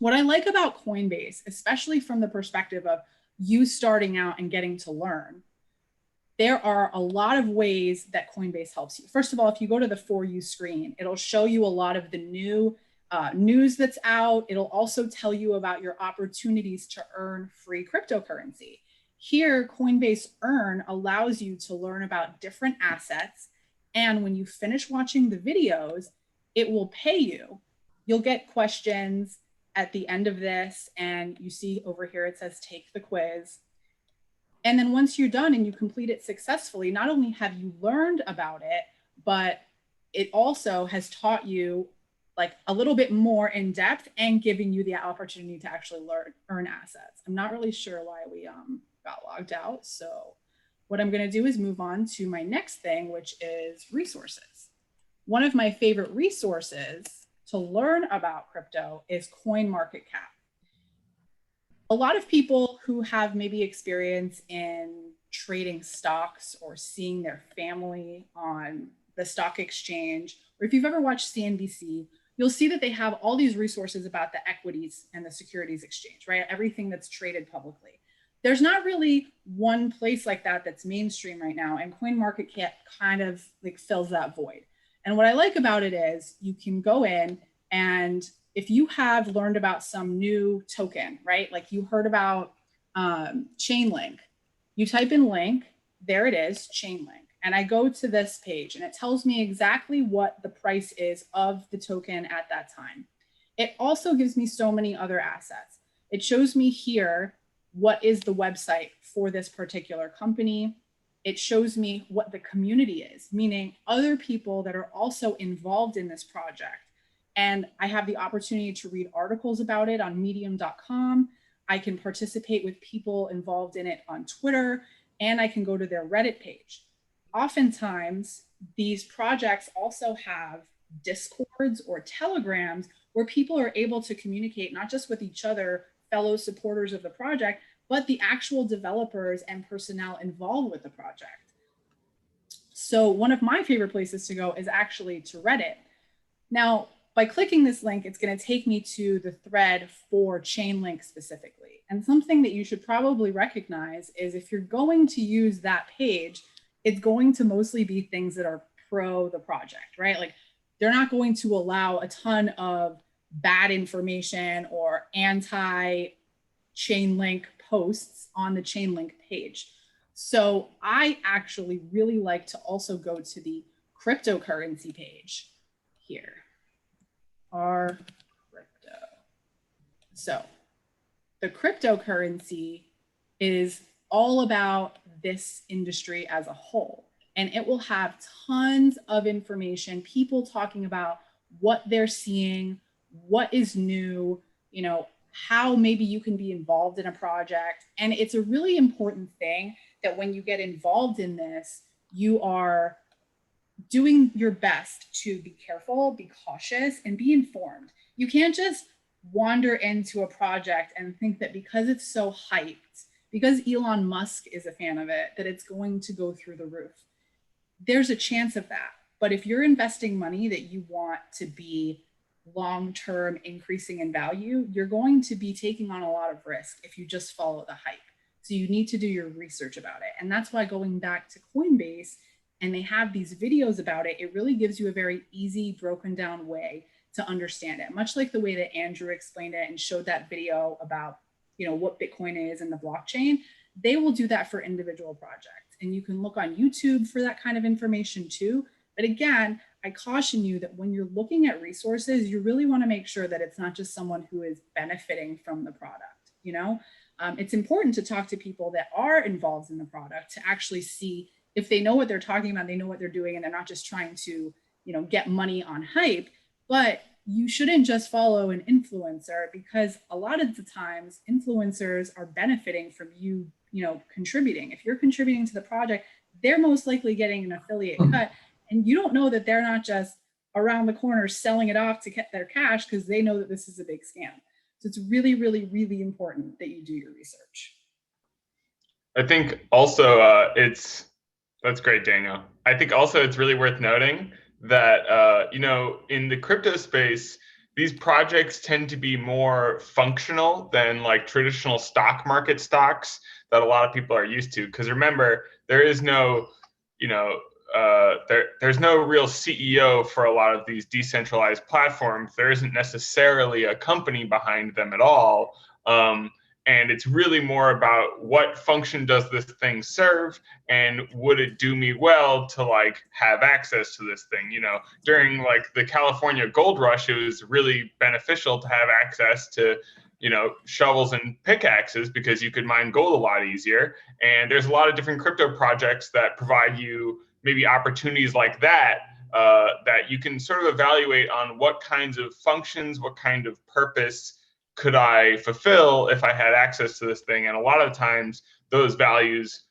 What I like about Coinbase, especially from the perspective of you starting out and getting to learn, there are a lot of ways that Coinbase helps you. First of all, if you go to the For You screen, it'll show you a lot of the new news that's out. It'll also tell you about your opportunities to earn free cryptocurrency. Here, Coinbase Earn allows you to learn about different assets. And when you finish watching the videos, it will pay you. You'll get questions at the end of this. And you see over here, it says, take the quiz. And then once you're done and you complete it successfully, not only have you learned about it, but it also has taught you like a little bit more in depth and giving you the opportunity to actually earn assets. I'm not really sure why we got logged out. So what I'm gonna do is move on to my next thing, which is resources. One of my favorite resources to learn about crypto is CoinMarketCap. A lot of people who have maybe experience in trading stocks or seeing their family on the stock exchange, or if you've ever watched CNBC, you'll see that they have all these resources about the equities and the securities exchange, right? Everything that's traded publicly. There's not really one place like that that's mainstream right now, and CoinMarketCap kind of like fills that void. And what I like about it is you can go in and if you have learned about some new token, right? Like you heard about Chainlink, you type in link, there it is, Chainlink. And I go to this page and it tells me exactly what the price is of the token at that time. It also gives me so many other assets. It shows me here what is the website for this particular company. It shows me what the community is, meaning other people that are also involved in this project. And I have the opportunity to read articles about it on medium.com. I can participate with people involved in it on Twitter, and I can go to their Reddit page. Oftentimes, these projects also have Discords or Telegrams where people are able to communicate not just with each other, fellow supporters of the project, but the actual developers and personnel involved with the project. So one of my favorite places to go is actually to Reddit. Now, by clicking this link, it's going to take me to the thread for Chainlink specifically. And something that you should probably recognize is if you're going to use that page, it's going to mostly be things that are pro the project, right? Like they're not going to allow a ton of bad information or anti-Chainlink posts on the Chainlink page. So I actually really like to also go to the cryptocurrency page here. Our crypto. So the cryptocurrency is all about this industry as a whole, and it will have tons of information, people talking about what they're seeing, what is new, you know, how maybe you can be involved in a project. And it's a really important thing that when you get involved in this, you are doing your best to be careful, be cautious, and be informed. You can't just wander into a project and think that because it's so hyped, because Elon Musk is a fan of it, that it's going to go through the roof. There's a chance of that. But if you're investing money that you want to be long-term increasing in value, you're going to be taking on a lot of risk if you just follow the hype. So you need to do your research about it. And that's why going back to Coinbase and they have these videos about it, it really gives you a very easy, broken down way to understand it. Much like the way that Andrew explained it and showed that video about, you know, what Bitcoin is and the blockchain, they will do that for individual projects. And you can look on YouTube for that kind of information too. But again, I caution you that when you're looking at resources, you really want to make sure that it's not just someone who is benefiting from the product. You know, it's important to talk to people that are involved in the product to actually see if they know what they're talking about, they know what they're doing, and they're not just trying to, you know, get money on hype. But you shouldn't just follow an influencer, because a lot of the times influencers are benefiting from you, you know, contributing. If you're contributing to the project, they're most likely getting an affiliate cut. And you don't know that they're not just around the corner selling it off to get their cash because they know that this is a big scam. So it's really, really, really important that you do your research. I think also that's great, Daniel. I think also it's really worth noting that, you know, in the crypto space, these projects tend to be more functional than like traditional stock market stocks that a lot of people are used to. Because remember, there is no, you know, there's no real CEO for a lot of these decentralized platforms. There isn't necessarily a company behind them at all. And it's really more about what function does this thing serve, and would it do me well to like have access to this thing? You know, during like the California gold rush, it was really beneficial to have access to, you know, shovels and pickaxes because you could mine gold a lot easier. And there's a lot of different crypto projects that provide you maybe opportunities like that, that you can sort of evaluate on what kinds of functions, what kind of purpose could I fulfill if I had access to this thing. And a lot of times those values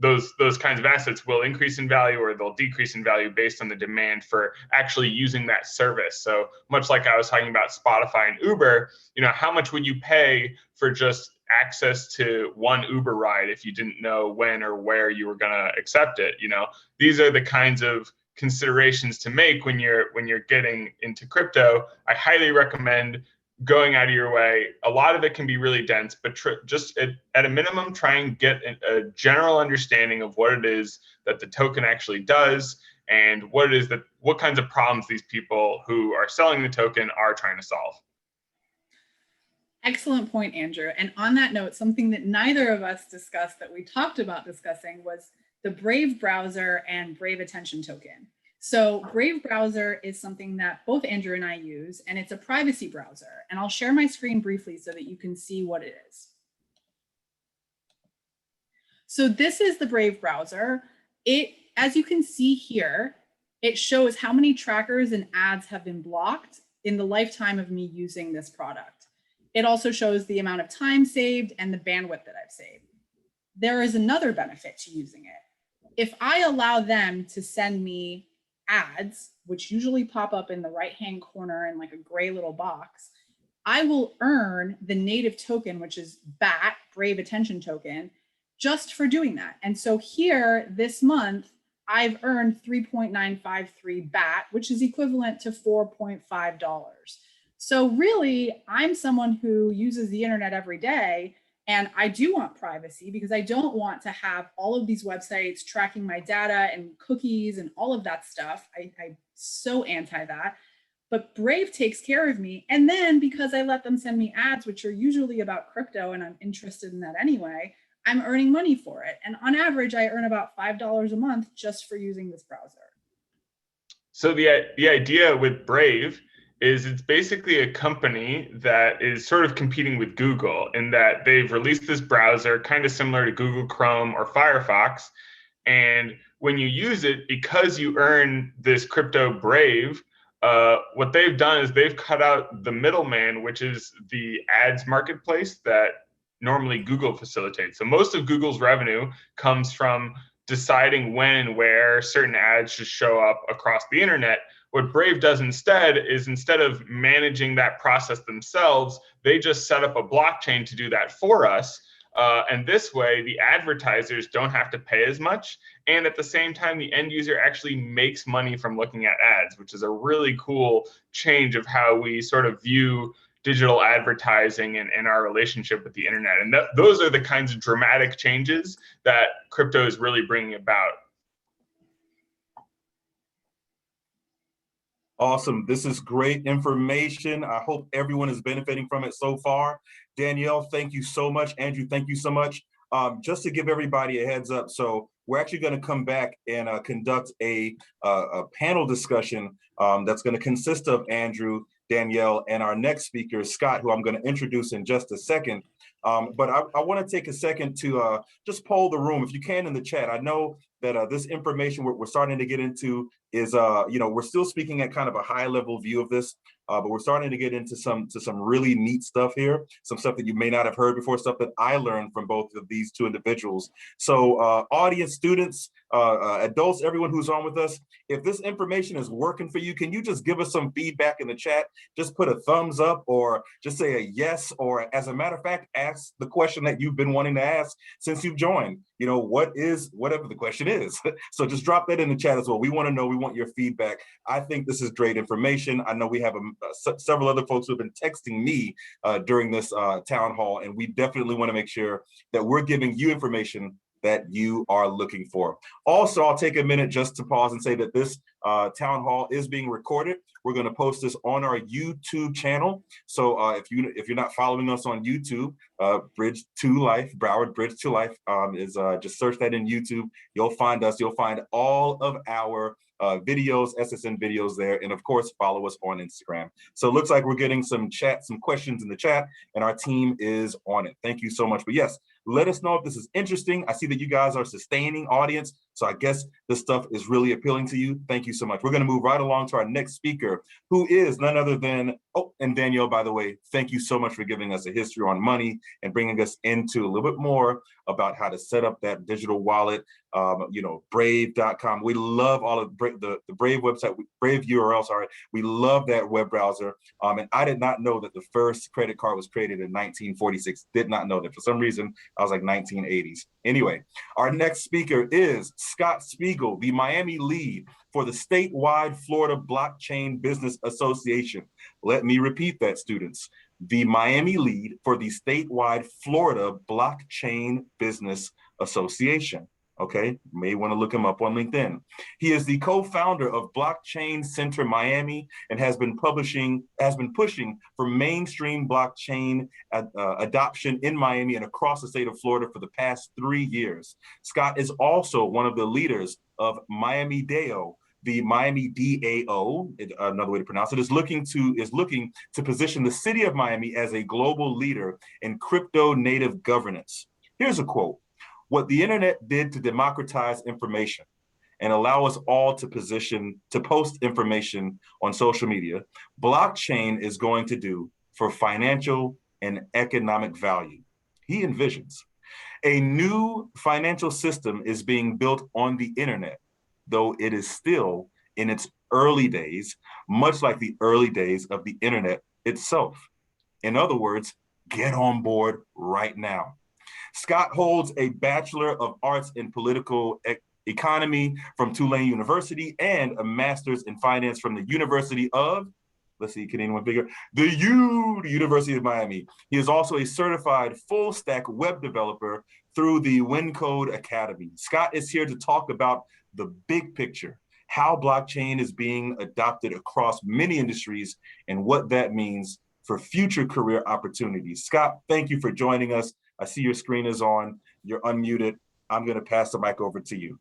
those kinds of assets will increase in value or they'll decrease in value based on the demand for actually using that service. So much like I was talking about Spotify and Uber, you know, how much would you pay for just access to one Uber ride if you didn't know when or where you were going to accept it? You know, these are the kinds of considerations to make when you're getting into crypto. I highly recommend going out of your way. A lot of it can be really dense, but just at a minimum, try and get a general understanding of what it is that the token actually does and what kinds of problems these people who are selling the token are trying to solve. Excellent point, Andrew. And on that note, something that neither of us discussed that we talked about discussing was the Brave browser and Brave Attention token. So Brave browser is something that both Andrew and I use, and it's a privacy browser. And I'll share my screen briefly so that you can see what it is. So this is the Brave browser. As you can see here, it shows how many trackers and ads have been blocked in the lifetime of me using this product. It also shows the amount of time saved and the bandwidth that I've saved. There is another benefit to using it. If I allow them to send me ads, which usually pop up in the right-hand corner in like a gray little box, I will earn the native token, which is BAT, Brave Attention token, just for doing that. And so here this month, I've earned 3.953 BAT, which is equivalent to $4.5. So really, I'm someone who uses the internet every day, and I do want privacy because I don't want to have all of these websites tracking my data and cookies and all of that stuff. I'm so anti that. But Brave takes care of me. And then because I let them send me ads, which are usually about crypto, and I'm interested in that anyway, I'm earning money for it. And on average, I earn about $5 a month just for using this browser. So the idea with Brave is it's basically a company that is sort of competing with Google in that they've released this browser kind of similar to Google Chrome or Firefox. And when you use it, because you earn this crypto Brave, what they've done is they've cut out the middleman, which is the ads marketplace that normally Google facilitates. So most of Google's revenue comes from deciding when and where certain ads should show up across the internet. What Brave does instead is, instead of managing that process themselves, they just set up a blockchain to do that for us. And this way, the advertisers don't have to pay as much. And at the same time, the end user actually makes money from looking at ads, which is a really cool change of how we sort of view digital advertising and our relationship with the internet. And those are the kinds of dramatic changes that crypto is really bringing about. Awesome. This is great information. I hope everyone is benefiting from it so far. Danielle, thank you so much. Andrew, thank you so much. Just to give everybody a heads up, so we're actually going to come back and conduct a panel discussion that's going to consist of Andrew, Danielle, and our next speaker, Scott, who I'm going to introduce in just a second. But I want to take a second to just poll the room, if you can, in the chat. I know that this information we're starting to get into is, we're still speaking at kind of a high level view of this, but we're starting to get into some really neat stuff here, some stuff that you may not have heard before, stuff that I learned from both of these two individuals. So audience, students, adults, everyone who's on with us, if this information is working for you, can you just give us some feedback in the chat? Just put a thumbs up or just say a yes, or as a matter of fact, ask the question that you've been wanting to ask since you've joined. Whatever the question is. So just drop that in the chat as well. We want to know, we want your feedback. I think this is great information. I know we have several other folks who have been texting me during this town hall, and we definitely want to make sure that we're giving you information that you are looking for. Also, I'll take a minute just to pause and say that this town hall is being recorded. We're going to post this on our YouTube channel. So if you're not following us on YouTube, Bridge to Life, Broward Bridge to Life is just search that in YouTube. You'll find us. You'll find all of our videos, SSN videos there, and of course follow us on Instagram. So it looks like we're getting some questions in the chat, and our team is on it. Thank you so much. But yes, let us know if this is interesting. I see that you guys are sustaining audience, so I guess this stuff is really appealing to you. Thank you so much. We're going to move right along to our next speaker, who is none other than, and Danielle, by the way, thank you so much for giving us a history on money and bringing us into a little bit more about how to set up that digital wallet, Brave.com. We love all of the Brave website, Brave URL, sorry. We love that web browser. And I did not know that the first credit card was created in 1946. Did not know that. For some reason, I was like 1980s. Anyway, our next speaker is Scott Spiegel, the Miami lead for the statewide Florida Blockchain Business Association. Let me repeat that, students. The Miami lead for the statewide Florida Blockchain Business Association. Okay, you may want to look him up on LinkedIn. He is the co-founder of Blockchain Center Miami and has been pushing for mainstream blockchain adoption in Miami and across the state of Florida for the past 3 years. Scott is also one of the leaders of Miami DAO. The Miami DAO, another way to pronounce it, is looking to position the city of Miami as a global leader in crypto native governance. Here's a quote. What the internet did to democratize information and allow us all to post information on social media, blockchain is going to do for financial and economic value. He envisions a new financial system is being built on the internet, though it is still in its early days, much like the early days of the internet itself. In other words, get on board right now. Scott holds a Bachelor of Arts in Political Economy from Tulane University and a Master's in Finance from the University of, let's see, can anyone figure? The University of Miami. He is also a certified full stack web developer through the WinCode Academy. Scott is here to talk about the big picture, how blockchain is being adopted across many industries and what that means for future career opportunities. Scott, thank you for joining us. I see your screen is on, you're unmuted. I'm gonna pass the mic over to you.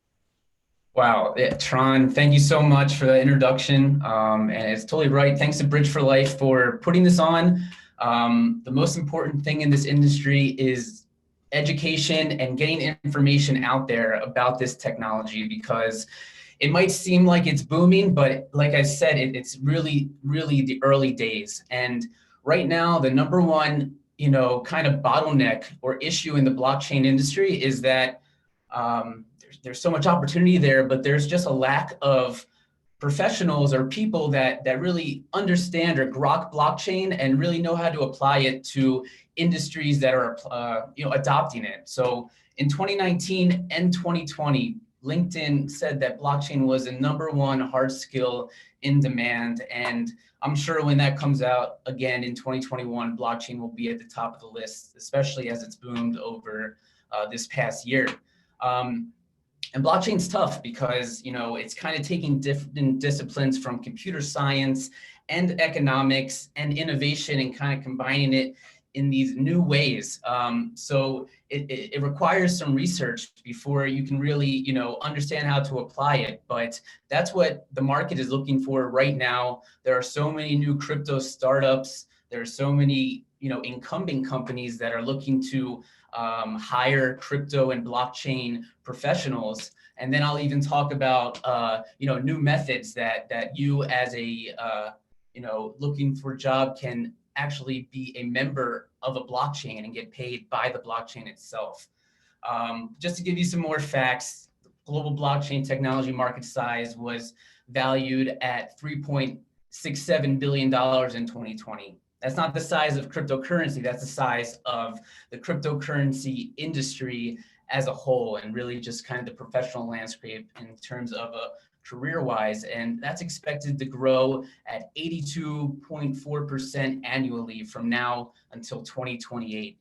Wow, yeah, Tron, thank you so much for the introduction. And it's totally right. Thanks to Bridge for Life for putting this on. The most important thing in this industry is education and getting information out there about this technology, because it might seem like it's booming, but like I said, it's really, really the early days. And right now, the number one kind of bottleneck or issue in the blockchain industry is that there's so much opportunity there, but there's just a lack of professionals or people that really understand or grok blockchain and really know how to apply it to industries that are adopting it. So in 2019 and 2020, LinkedIn said that blockchain was the #1 hard skill in demand. And I'm sure when that comes out again in 2021, blockchain will be at the top of the list, especially as it's boomed over this past year. And blockchain's tough because, you know, it's kind of taking different disciplines from computer science and economics and innovation and kind of combining it in these new ways. So it requires some research before you can really, you know, understand how to apply it. But that's what the market is looking for right now. There are so many new crypto startups. There are so many, you know, incumbent companies that are looking to hire crypto and blockchain professionals. And then I'll even talk about, you know, new methods that you as a, you know, looking for a job can actually be a member of a blockchain and get paid by the blockchain itself. Just to give you some more facts, the global blockchain technology market size was valued at $3.67 billion in 2020. That's not the size of cryptocurrency, that's the size of the cryptocurrency industry as a whole, and really just kind of the professional landscape in terms of a career-wise, and that's expected to grow at 82.4% annually from now until 2028.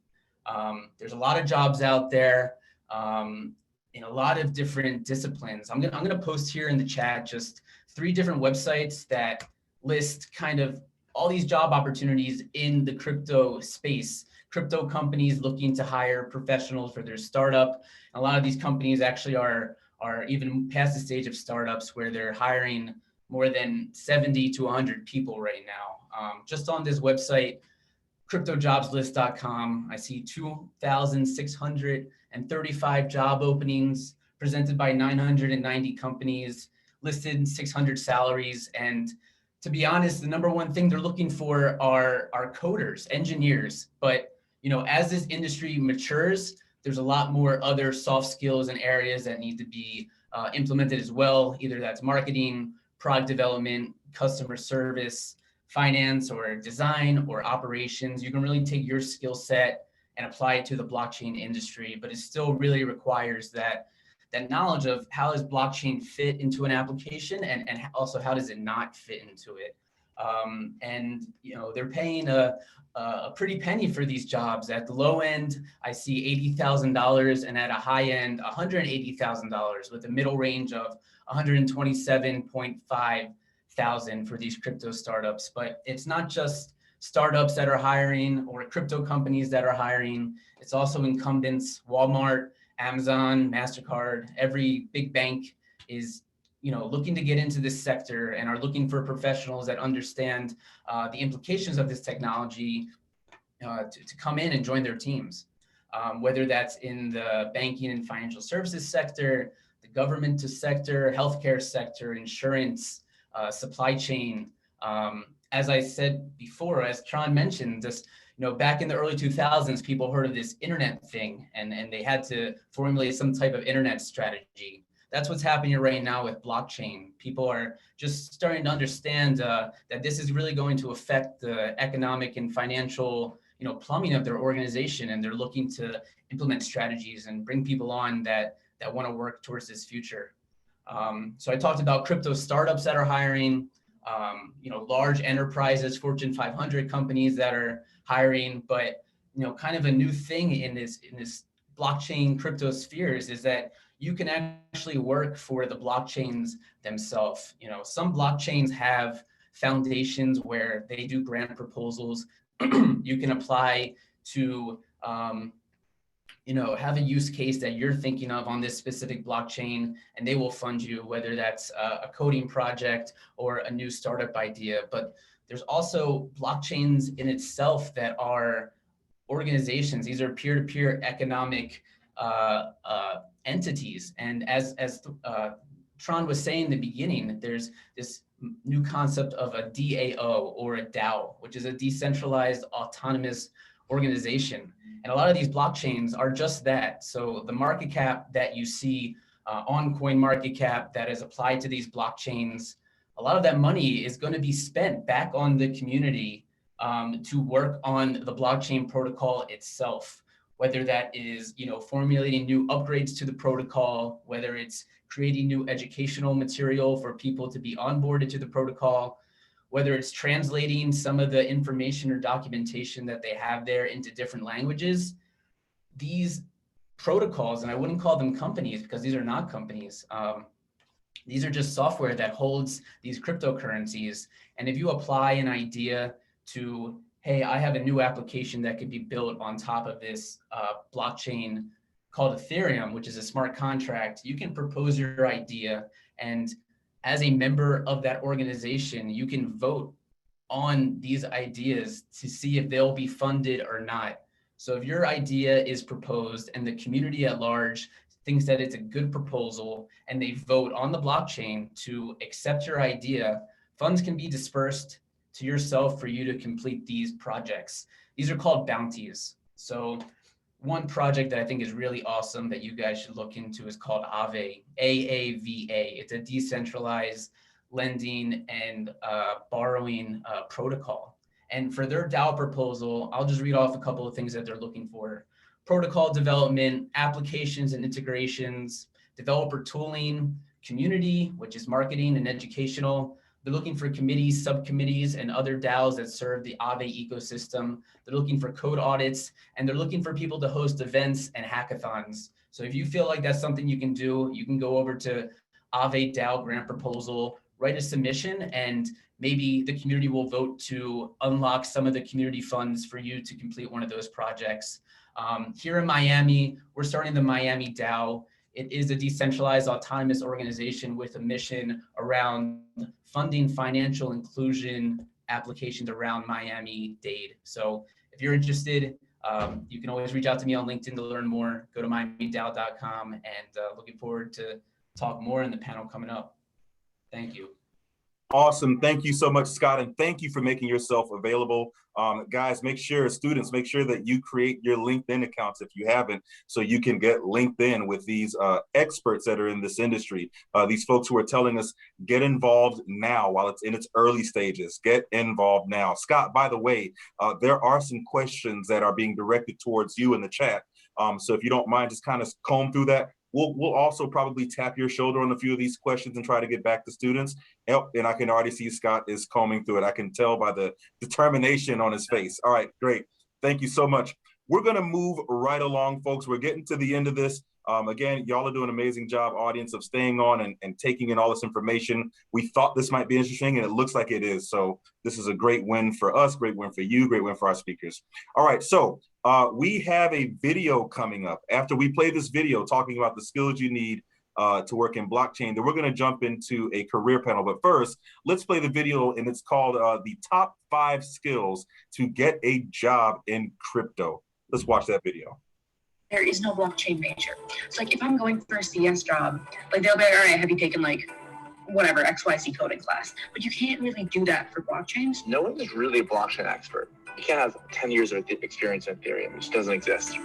There's a lot of jobs out there in a lot of different disciplines. I'm gonna post here in the chat just 3 different websites that list kind of all these job opportunities in the crypto space. Crypto companies looking to hire professionals for their startup. A lot of these companies actually are even past the stage of startups where they're hiring more than 70 to 100 people right now. Just on this website, cryptojobslist.com, I see 2,635 job openings presented by 990 companies, listed 600 salaries. And to be honest, the number one thing they're looking for are coders, engineers. But you know, as this industry matures, there's a lot more other soft skills and areas that need to be implemented as well. Either that's marketing, product development, customer service, finance, or design, or operations. You can really take your skill set and apply it to the blockchain industry, but it still really requires that knowledge of how does blockchain fit into an application, and also how does it not fit into it. And you know, they're paying a pretty penny for these jobs. At the low end, I see $80,000, and at a high end, $180,000, with a middle range of $127,500 for these crypto startups. But it's not just startups that are hiring or crypto companies that are hiring. It's also incumbents. Walmart, Amazon, MasterCard, every big bank is, you know, looking to get into this sector and are looking for professionals that understand the implications of this technology to come in and join their teams. Whether that's in the banking and financial services sector, the government sector, healthcare sector, insurance, supply chain. As I said before, as Tron mentioned, this, you know, back in the early 2000s, people heard of this internet thing, and they had to formulate some type of internet strategy. That's what's happening right now with blockchain. People are just starting to understand that this is really going to affect the economic and financial, you know, plumbing of their organization, and they're looking to implement strategies and bring people on that want to work towards this future. So I talked about crypto startups that are hiring, you know, large enterprises, Fortune 500 companies that are hiring, but you know, kind of a new thing in this blockchain crypto spheres is that you can actually work for the blockchains themselves. You know, some blockchains have foundations where they do grant proposals. You can apply to, you know, have a use case that you're thinking of on this specific blockchain, and they will fund you, whether that's a coding project or a new startup idea. But there's also blockchains in itself that are organizations. These are peer-to-peer economic entities. And as Tron was saying in the beginning, there's this new concept of a DAO, or a DAO, which is a decentralized autonomous organization. And a lot of these blockchains are just that. So the market cap that you see on CoinMarketCap that is applied to these blockchains, a lot of that money is going to be spent back on the community to work on the blockchain protocol itself. Whether that is, you know, formulating new upgrades to the protocol, whether it's creating new educational material for people to be onboarded to the protocol, whether it's translating some of the information or documentation that they have there into different languages. These protocols, and I wouldn't call them companies because these are not companies. These are just software that holds these cryptocurrencies. And if you apply an idea to, hey, I have a new application that could be built on top of this blockchain called Ethereum, which is a smart contract, you can propose your idea. And as a member of that organization, you can vote on these ideas to see if they'll be funded or not. So if your idea is proposed and the community at large thinks that it's a good proposal and they vote on the blockchain to accept your idea, funds can be dispersed to yourself for you to complete these projects. These are called bounties. So one project that I think is really awesome that you guys should look into is called AAVE, A-A-V-A. It's a decentralized lending and borrowing protocol. And for their DAO proposal, I'll just read off a couple of things that they're looking for. Protocol development, applications and integrations, developer tooling, community, which is marketing and educational. They're looking for committees, subcommittees, and other DAOs that serve the Aave ecosystem. They're looking for code audits, and they're looking for people to host events and hackathons. So if you feel like that's something you can do, you can go over to Aave DAO grant proposal, write a submission, and maybe the community will vote to unlock some of the community funds for you to complete one of those projects. Here in Miami, we're starting the Miami DAO. It is a decentralized autonomous organization with a mission around funding financial inclusion applications around Miami-Dade. So if you're interested, you can always reach out to me on LinkedIn to learn more. Go to miamidao.com, and looking forward to talk more in the panel coming up. Thank you. Awesome. Thank you so much, Scott. And thank you for making yourself available. Guys, students, make sure that you create your LinkedIn accounts if you haven't, so you can get linked in with these experts that are in this industry. These folks who are telling us, get involved now while it's in its early stages. Get involved now. Scott, by the way, there are some questions that are being directed towards you in the chat. So if you don't mind, just kind of comb through that. We'll also probably tap your shoulder on a few of these questions and try to get back to students. And I can already see Scott is combing through it. I can tell by the determination on his face. All right, great. Thank you so much. We're gonna move right along, folks. We're getting to the end of this. Again, y'all are doing an amazing job, audience, of staying on and taking in all this information. We thought this might be interesting, and it looks like it is. So this is a great win for us, great win for you, great win for our speakers. All right, so we have a video coming up. After we play this video talking about the skills you need to work in blockchain, then we're gonna jump into a career panel. But first, let's play the video, and it's called the top 5 skills to get a job in crypto. Let's watch that video. There is no blockchain major. So like if I'm going for a CS job, like they'll be like, all right, have you taken like whatever XYZ coding class? But you can't really do that for blockchains. No one is really a blockchain expert. You can't have 10 years of experience in Ethereum, which doesn't exist.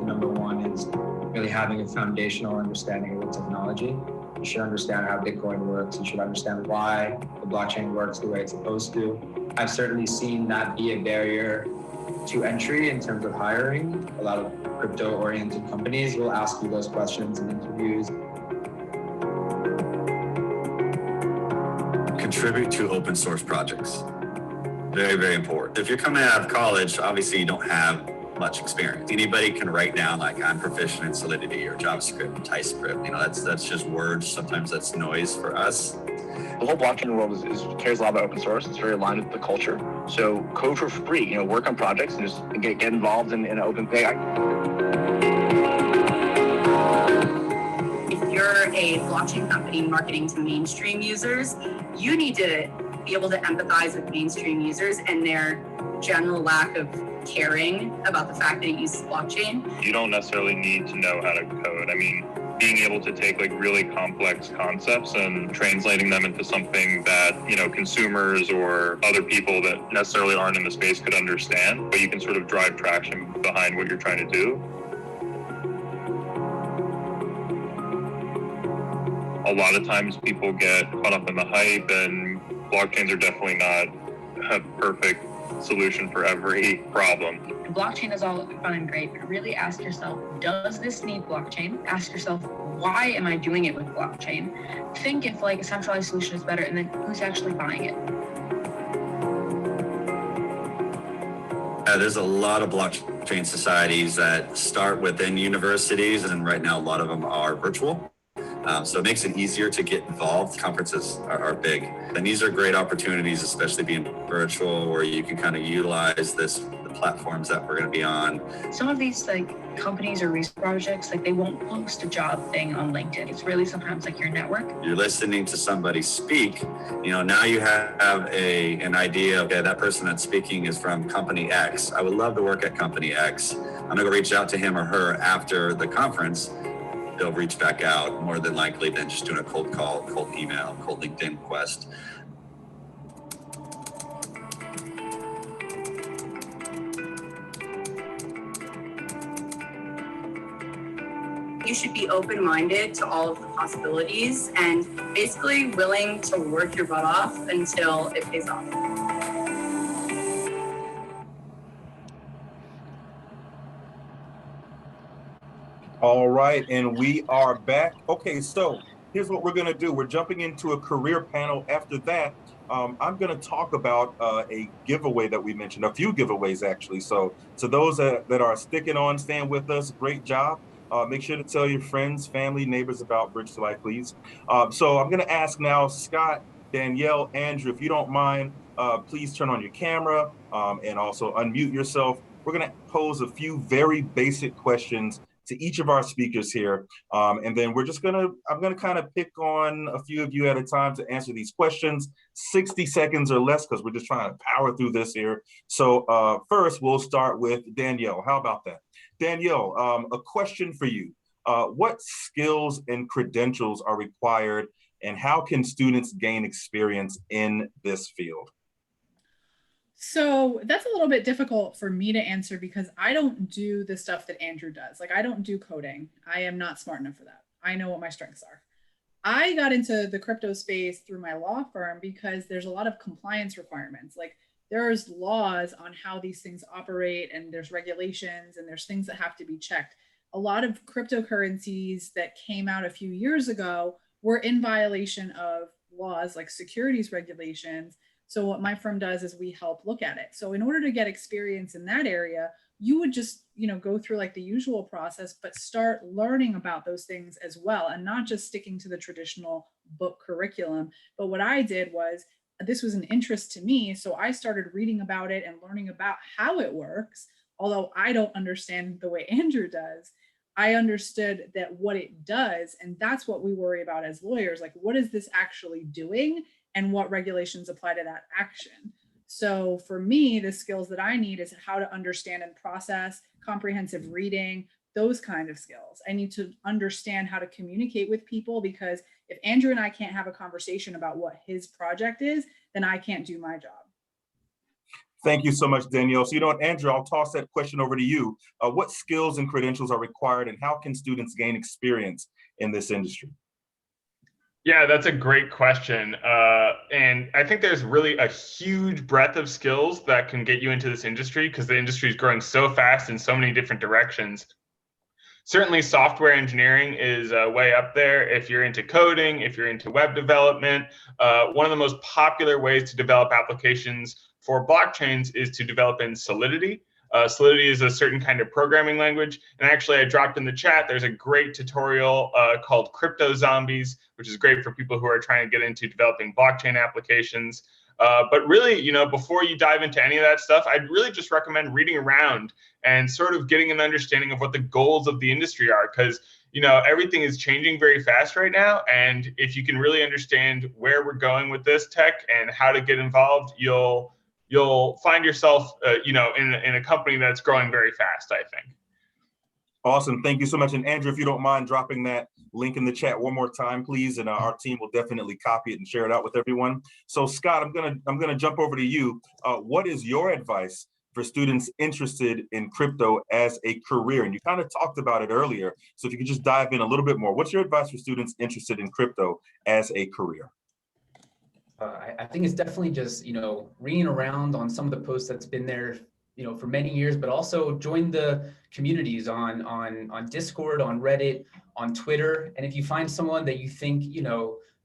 Number one is really having a foundational understanding of the technology. You should understand how Bitcoin works. You should understand why the blockchain works the way it's supposed to. I've certainly seen that be a barrier to entry in terms of hiring. A lot of crypto-oriented companies will ask you those questions in interviews. Contribute to open source projects. Very, very important. If you're coming out of college, obviously you don't have much experience. Anybody can write down like, I'm proficient in Solidity or JavaScript, TypeScript. You know, that's just words. Sometimes that's noise for us. The whole blockchain world cares a lot about open source. It's very aligned with the culture. So code for free, you know, work on projects and just get involved in an open thing. If you're a blockchain company marketing to mainstream users, you need to be able to empathize with mainstream users and their general lack of caring about the fact that it uses blockchain. You don't necessarily need to know how to code. I mean, being able to take like really complex concepts and translating them into something that, you know, consumers or other people that necessarily aren't in the space could understand, but you can sort of drive traction behind what you're trying to do. A lot of times people get caught up in the hype, and blockchains are definitely not a perfect solution for every problem. Blockchain is all fun and great, but really ask yourself, does this need blockchain? Ask yourself, why am I doing it with blockchain? Think if like a centralized solution is better, and then who's actually buying it? There's a lot of blockchain societies that start within universities, and right now a lot of them are virtual. So it makes it easier to get involved. Conferences are big. And these are great opportunities, especially being virtual, where you can kind of utilize the platforms that we're going to be on. Some of these companies or research projects, they won't post a job thing on LinkedIn. It's really sometimes your network. You're listening to somebody speak, now you have an idea, okay, that person that's speaking is from company X. I would love to work at company X. I'm going to reach out to him or her after the conference. They'll reach back out more than likely than just doing a cold call, cold email, cold LinkedIn request. You should be open-minded to all of the possibilities and basically willing to work your butt off until it pays off. All right, and we are back. Okay, so here's what we're gonna do. We're jumping into a career panel. After that, I'm gonna talk about a giveaway that we mentioned, a few giveaways actually. So to those that are sticking on, staying with us, great job. Make sure to tell your friends, family, neighbors about Bridge to Life, please. So I'm gonna ask now, Scott, Danielle, Andrew, if you don't mind, please turn on your camera and also unmute yourself. We're gonna pose a few very basic questions to each of our speakers here. And then I'm gonna kind of pick on a few of you at a time to answer these questions, 60 seconds or less, because we're just trying to power through this here. So first, we'll start with Danielle. How about that? Danielle, a question for you. What skills and credentials are required, and how can students gain experience in this field? So that's a little bit difficult for me to answer because I don't do the stuff that Andrew does. I don't do coding. I am not smart enough for that. I know what my strengths are. I got into the crypto space through my law firm because there's a lot of compliance requirements. There's laws on how these things operate, and there's regulations, and there's things that have to be checked. A lot of cryptocurrencies that came out a few years ago were in violation of laws like securities regulations. So what my firm does is we help look at it. So in order to get experience in that area, you would just, go through the usual process, but start learning about those things as well, and not just sticking to the traditional book curriculum. But what I did was, this was an interest to me. So I started reading about it and learning about how it works. Although I don't understand the way Andrew does, I understood that what it does, and that's what we worry about as lawyers, what is this actually doing? And what regulations apply to that action. So for me, the skills that I need is how to understand and process, comprehensive reading, those kind of skills. I need to understand how to communicate with people, because if Andrew and I can't have a conversation about what his project is, then I can't do my job. Thank you so much, Danielle. So, Andrew, I'll toss that question over to you. What skills and credentials are required, and how can students gain experience in this industry? Yeah, that's a great question. And I think there's really a huge breadth of skills that can get you into this industry, because the industry is growing so fast in so many different directions. Certainly software engineering is way up there. If you're into coding, if you're into web development, one of the most popular ways to develop applications for blockchains is to develop in Solidity. Solidity is a certain kind of programming language. And actually, I dropped in the chat, there's a great tutorial called Crypto Zombies, which is great for people who are trying to get into developing blockchain applications. But really, before you dive into any of that stuff, I'd really just recommend reading around and sort of getting an understanding of what the goals of the industry are, because everything is changing very fast right now. And if you can really understand where we're going with this tech and how to get involved, you'll find yourself, in a company that's growing very fast, I think. Awesome, thank you so much. And Andrew, if you don't mind dropping that link in the chat one more time, please, and our team will definitely copy it and share it out with everyone. So Scott, I'm gonna jump over to you. What is your advice for students interested in crypto as a career? And you kind of talked about it earlier. So if you could just dive in a little bit more, what's your advice for students interested in crypto as a career? I think it's definitely just, reading around on some of the posts that's been there, for many years, but also join the communities on Discord, on Reddit, on Twitter. And if you find someone that you think,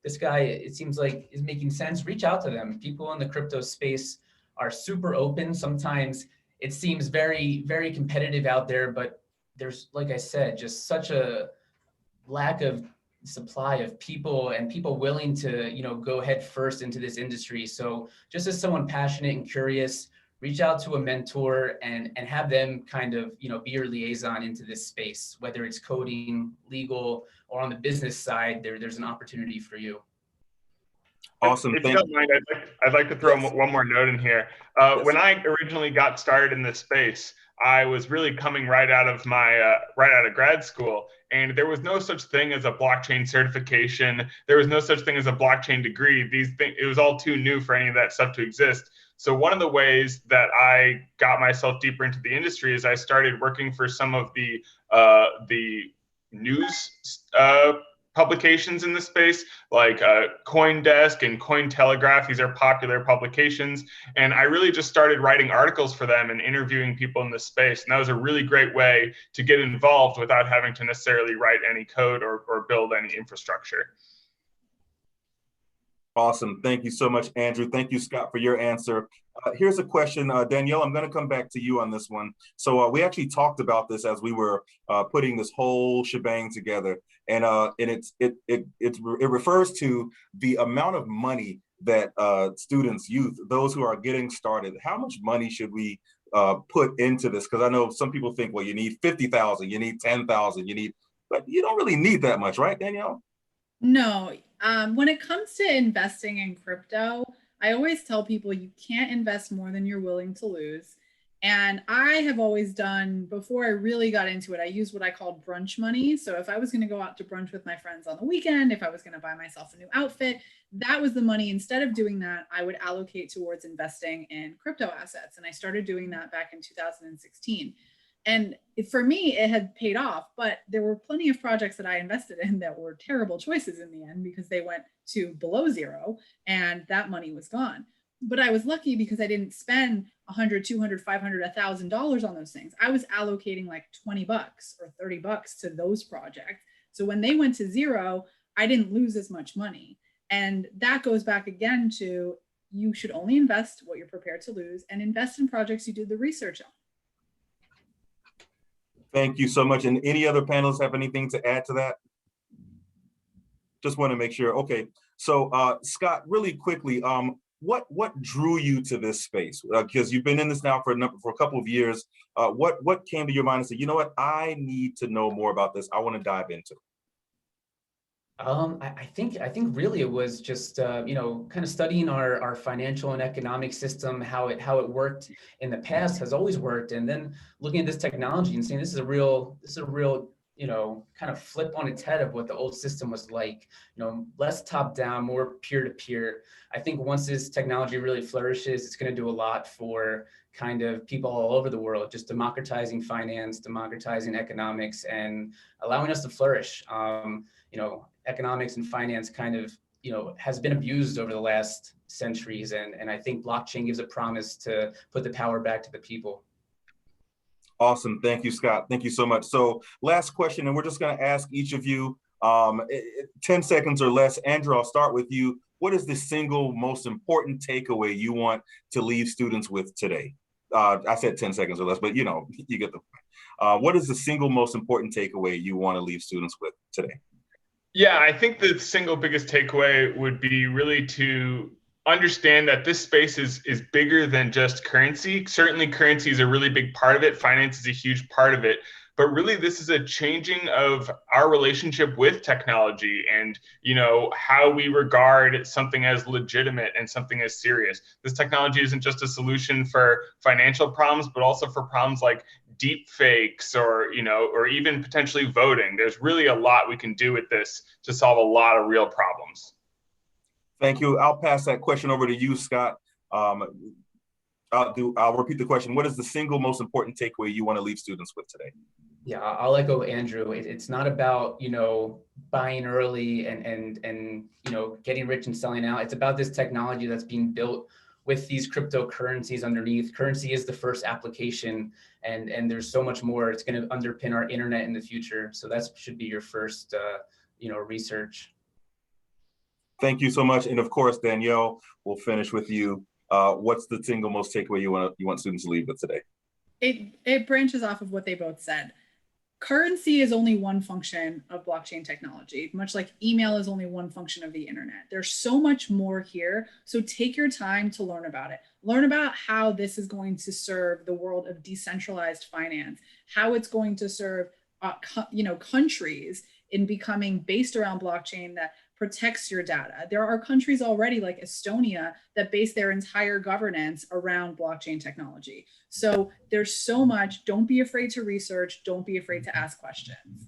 this guy, it seems like is making sense, reach out to them. People in the crypto space are super open. Sometimes it seems very, very competitive out there, but there's, like I said, just such a lack of supply of people and people willing to, go head first into this industry. So just as someone passionate and curious, reach out to a mentor and have them kind of, be your liaison into this space, whether it's coding, legal, or on the business side, there's an opportunity for you. Awesome. If you don't mind, I'd like to throw one more note in here. When I originally got started in this space, I was really coming right out of grad school, and there was no such thing as a blockchain certification. There was no such thing as a blockchain degree. It was all too new for any of that stuff to exist. So one of the ways that I got myself deeper into the industry is I started working for some of the news publications in the space, like CoinDesk and Cointelegraph. These are popular publications. And I really just started writing articles for them and interviewing people in this space. And that was a really great way to get involved without having to necessarily write any code or build any infrastructure. Awesome. Thank you so much, Andrew. Thank you, Scott, for your answer. Here's a question. Danielle, I'm going to come back to you on this one. So we actually talked about this as we were putting this whole shebang together. And it refers to the amount of money that students, youth, those who are getting started, how much money should we put into this? Because I know some people think, well, you need 50,000, you need 10,000, but you don't really need that much, right, Danielle? No. When it comes to investing in crypto, I always tell people you can't invest more than you're willing to lose. And I have always done, before I really got into it, I used what I called brunch money. So if I was going to go out to brunch with my friends on the weekend, if I was going to buy myself a new outfit, that was the money. Instead of doing that, I would allocate towards investing in crypto assets. And I started doing that back in 2016. And for me, it had paid off, but there were plenty of projects that I invested in that were terrible choices in the end because they went to below zero and that money was gone. But I was lucky because I didn't spend $100, $200, $500, $1,000 on those things. I was allocating like $20 or $30 to those projects. So when they went to zero, I didn't lose as much money. And that goes back again to, you should only invest what you're prepared to lose and invest in projects you did the research on. Thank you so much. And any other panelists have anything to add to that? Just want to make sure. Okay. So Scott, really quickly, what drew you to this space? Because you've been in this now for a couple of years. What came to your mind and said, you know what, I need to know more about this. I want to dive into it. I think really it was just kind of studying our financial and economic system, how it worked in the past, has always worked, and then looking at this technology and saying this is a real kind of flip on its head of what the old system was like. Less top down, more peer to peer. I think once this technology really flourishes, it's going to do a lot for kind of people all over the world, just democratizing finance, democratizing economics, and allowing us to flourish. Economics and finance kind of, has been abused over the last centuries. And I think blockchain gives a promise to put the power back to the people. Awesome. Thank you, Scott. Thank you so much. So last question, and we're just going to ask each of you 10 seconds or less. Andrew, I'll start with you. What is the single most important takeaway you want to leave students with today? I said 10 seconds or less, but you get the point. What is the single most important takeaway you want to leave students with today? Yeah, I think the single biggest takeaway would be really to understand that this space is bigger than just currency. Certainly currency is a really big part of it. Finance is a huge part of it. But really, this is a changing of our relationship with technology and, how we regard something as legitimate and something as serious. This technology isn't just a solution for financial problems, but also for problems like deep fakes or even potentially voting. There's really a lot we can do with this to solve a lot of real problems. Thank you. I'll pass that question over to you, Scott. I'll repeat the question. What is the single most important takeaway you want to leave students with today? Yeah, I'll echo Andrew. It's not about, buying early and getting rich and selling out. It's about this technology that's being built with these cryptocurrencies underneath. Currency is the first application, and there's so much more. It's going to underpin our internet in the future. So that should be your first, research. Thank you so much. And of course, Danielle, we'll finish with you. What's the single most takeaway you want students to leave with today? it branches off of what they both said. Currency is only one function of blockchain technology, much like email is only one function of the internet. There's so much more here. So take your time to learn about it. Learn about how this is going to serve the world of decentralized finance, how it's going to serve countries in becoming based around blockchain that protects your data. There are countries already like Estonia that base their entire governance around blockchain technology. So there's so much. Don't be afraid to research. Don't be afraid to ask questions.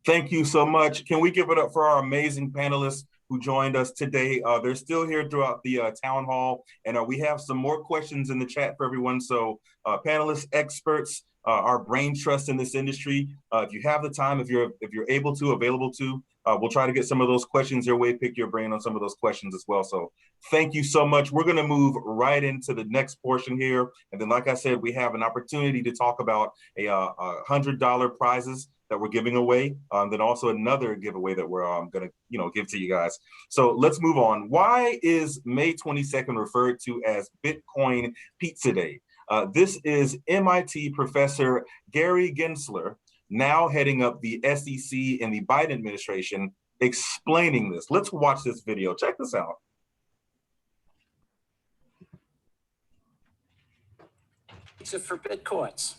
Thank you so much. Can we give it up for our amazing panelists who joined us today? They're still here throughout the town hall, and we have some more questions in the chat for everyone. So panelists, experts, our brain trust in this industry, if you have the time, if you're able to, available to, we'll try to get some of those questions your way, pick your brain on some of those questions as well. So thank you so much. We're gonna move right into the next portion here. And then, like I said, we have an opportunity to talk about a $100 prizes that we're giving away. Then also another giveaway that we're gonna give to you guys. So let's move on. Why is May 22nd referred to as Bitcoin Pizza Day? This is MIT professor Gary Gensler, now heading up the SEC in the Biden administration, explaining this. Let's watch this video. Check this out. Pizza for Bitcoins.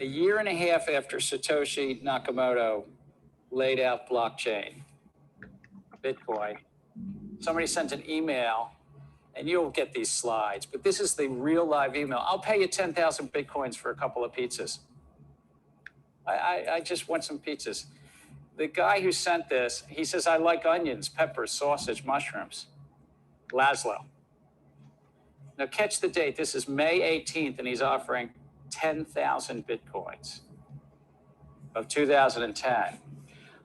A year and a half after Satoshi Nakamoto laid out blockchain, Bitcoin, somebody sent an email, and you'll get these slides, but this is the real live email. I'll pay you 10,000 Bitcoins for a couple of pizzas. I just want some pizzas. The guy who sent this, he says, I like onions, peppers, sausage, mushrooms. Laszlo. Now catch the date. This is May 18th, and he's offering 10,000 Bitcoins of 2010.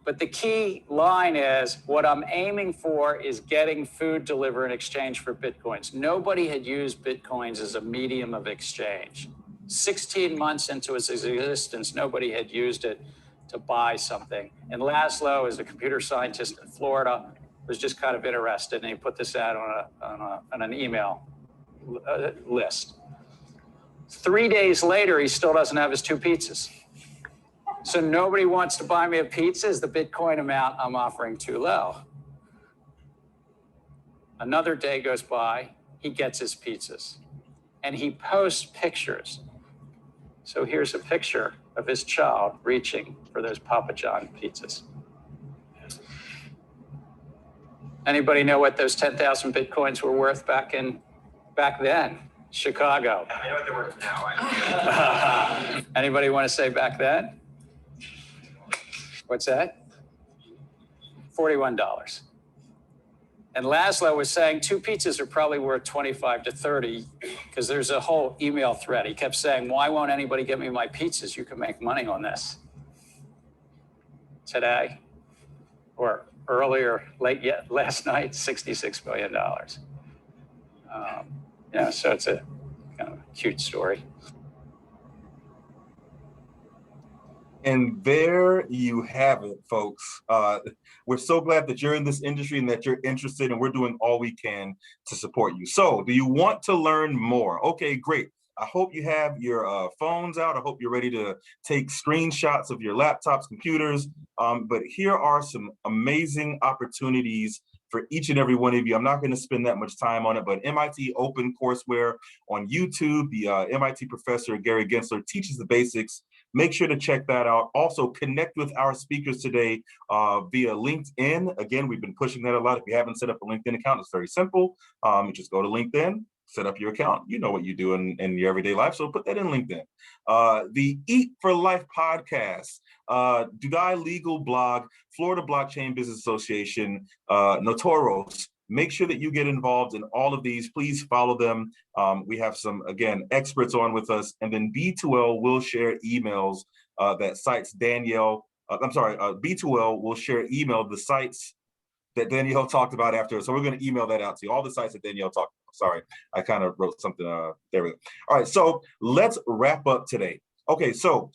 But the key line is, what I'm aiming for is getting food delivered in exchange for Bitcoins. Nobody had used Bitcoins as a medium of exchange. 16 months into its existence, nobody had used it to buy something. And Laszlo, as a computer scientist in Florida, was just kind of interested, and he put this out on an email list. 3 days later, he still doesn't have his 2 pizzas. So nobody wants to buy me a pizza. Is the Bitcoin amount I'm offering too low? Another day goes by, he gets his pizzas, and he posts pictures. So here's a picture of his child reaching for those Papa John pizzas. Anybody know what those 10,000 Bitcoins were worth back then? Chicago. I know what they're worth now. Anybody want to say back then? What's that? $41. And Laszlo was saying 2 pizzas are probably worth 25 to 30, because there's a whole email thread. He kept saying, why won't anybody get me my pizzas? You can make money on this. Today, or earlier, last night, $66 million. So it's a kind of cute story. And there you have it, folks. We're so glad that you're in this industry and that you're interested, and we're doing all we can to support you. So do you want to learn more? Okay, great. I hope you have your phones out. I hope you're ready to take screenshots of your laptops, computers. But here are some amazing opportunities for each and every one of you. I'm not going to spend that much time on it, but MIT Open Courseware on YouTube, the MIT professor Gary Gensler teaches the basics. Make sure to check that out. Also, connect with our speakers today via LinkedIn. Again, we've been pushing that a lot. If you haven't set up a LinkedIn account, it's very simple. You just go to LinkedIn, set up your account. You know what you do in your everyday life, so put that in LinkedIn. The Eat for Life podcast, Dubai Legal blog, Florida Blockchain Business Association, Notoros. Make sure that you get involved in all of these. Please follow them. We have some, again, experts on with us. And then B2L will share emails that cites Danielle. B2L will share email the sites that Danielle talked about after. So we're going to email that out to you. All the sites that Danielle talked about. Sorry, I kind of wrote something. There we go. All right, so let's wrap up today. Okay, so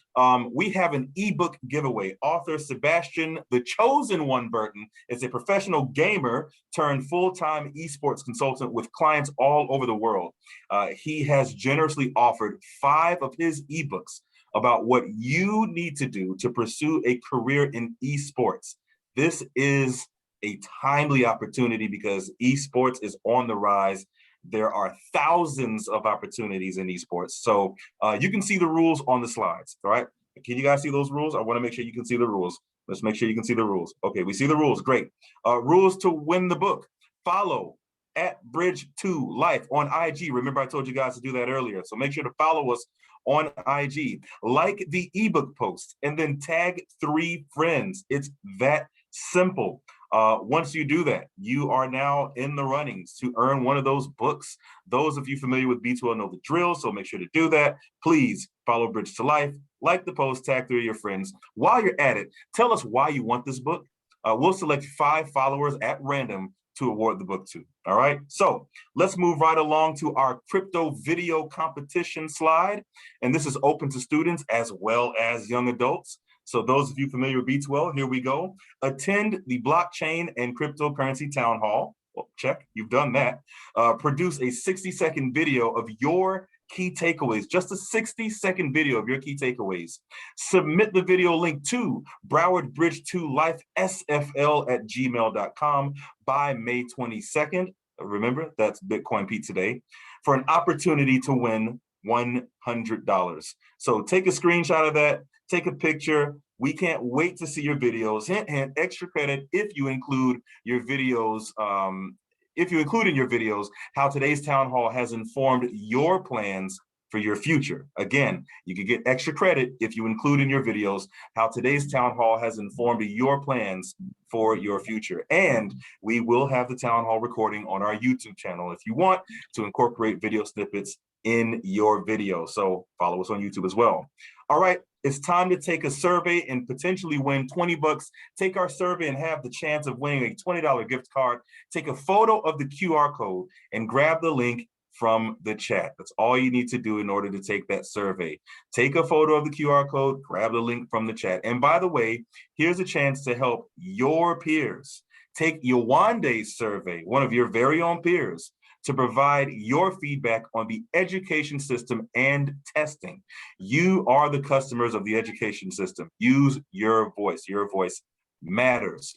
we have an ebook giveaway. Author Sebastian, the chosen one Burton, is a professional gamer turned full-time esports consultant with clients all over the world. He has generously offered 5 of his ebooks about what you need to do to pursue a career in esports. This is a timely opportunity because esports is on the rise. There are thousands of opportunities in esports. So you can see the rules on the slides, all right? Can you guys see those rules? I wanna make sure you can see the rules. Let's make sure you can see the rules. Okay, we see the rules, great. Rules to win the book. Follow @Bridge2Life on IG. Remember I told you guys to do that earlier. So make sure to follow us on IG. Like the ebook post and then tag 3 friends. It's that simple. Once you do that, you are now in the runnings to earn one of those books. Those of you familiar with B2L know the drill, so make sure to do that. Please follow Bridge to Life, like the post, tag 3 of your friends. While you're at it, tell us why you want this book. We'll select 5 followers at random to award the book to, all right? So let's move right along to our crypto video competition slide. And this is open to students as well as young adults. So those of you familiar with B2L, here we go. Attend the blockchain and cryptocurrency town hall. Well, check, you've done that. Produce a 60-second video of your key takeaways, just a 60-second video of your key takeaways. Submit the video link to Broward Bridge 2 Life SFL@gmail.com by May 22nd. Remember, that's Bitcoin Pizza Day, for an opportunity to win $100. So take a screenshot of that, take a picture. We can't wait to see your videos. Hint, hint, extra credit if you include your videos, in your videos how today's town hall has informed your plans for your future. Again, you can get extra credit if you include in your videos how today's town hall has informed your plans for your future. And we will have the town hall recording on our YouTube channel if you want to incorporate video snippets in your video. So follow us on YouTube as well. All right, it's time to take a survey and potentially win 20 bucks. Take our survey and have the chance of winning a $20 gift card. Take a photo of the QR code and grab the link from the chat. That's all you need to do in order to take that survey. Take a photo of the QR code, grab the link from the chat. And by the way, here's a chance to help your peers. Take Yawande's survey, one of your very own peers, to provide your feedback on the education system and testing. You are the customers of the education system. Use your voice. Your voice matters.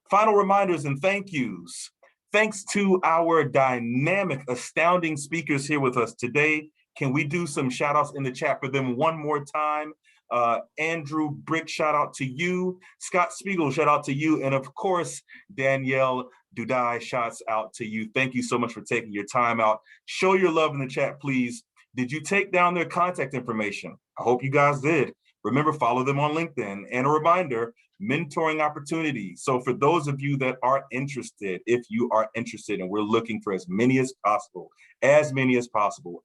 Final reminders and thank yous. Thanks to our dynamic, astounding speakers here with us today. Can we do some shout outs in the chat for them one more time? Andrew Brick, shout out to you. Scott Spiegel, shout out to you. And of course, Danielle Dudai, shouts out to you. Thank you so much for taking your time out. Show your love in the chat, please. Did you take down their contact information? I hope you guys did. Remember, follow them on LinkedIn. And a reminder, mentoring opportunities. So for those of you that are interested, if you are interested, and we're looking for as many as possible,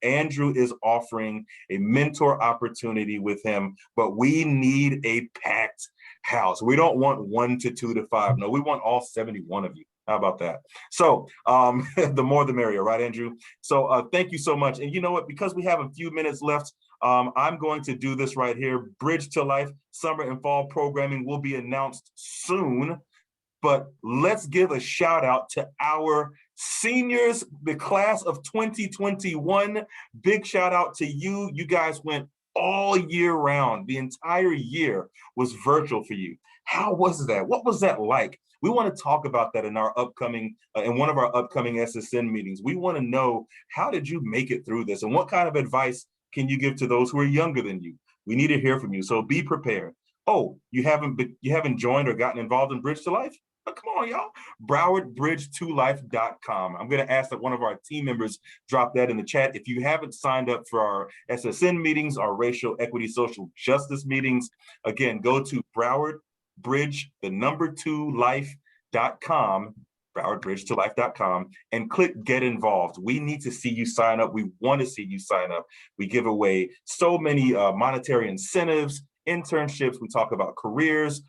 Andrew is offering a mentor opportunity with him, but we need a packed house. We don't want 1 to 2 to 5. No, we want all 71 of you. How about that? So the more the merrier, right, Andrew? So thank you so much. And you know what, because we have a few minutes left, I'm going to do this right here. Bridge to Life summer and fall programming will be announced soon, but let's give a shout out to our seniors, the class of 2021. Big shout out to you. You guys went all year round. The entire year was virtual for you. How was that? What was that like? We want to talk about that in our upcoming, in one of our upcoming SSN meetings. We want to know, how did you make it through this? And what kind of advice can you give to those who are younger than you? We need to hear from you, so be prepared. Oh, you haven't joined or gotten involved in Bridge to Life? Oh, come on, y'all. BrowardBridge2Life.com. I'm going to ask that one of our team members drop that in the chat. If you haven't signed up for our SSN meetings, our racial equity, social justice meetings, again, go to BrowardBridge2Life.com, BrowardBridge2Life.com, and click Get Involved. We need to see you sign up. We want to see you sign up. We give away so many monetary incentives, internships. We talk about careers,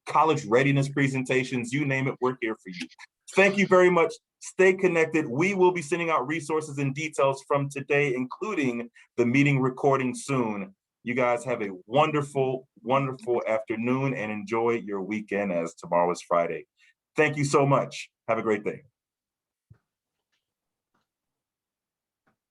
college readiness presentations, you name it, we're here for you. Thank you very much. Stay connected. We will be sending out resources and details from today, including the meeting recording soon. You guys have a wonderful, wonderful afternoon and enjoy your weekend as tomorrow is Friday. Thank you so much. Have a great day.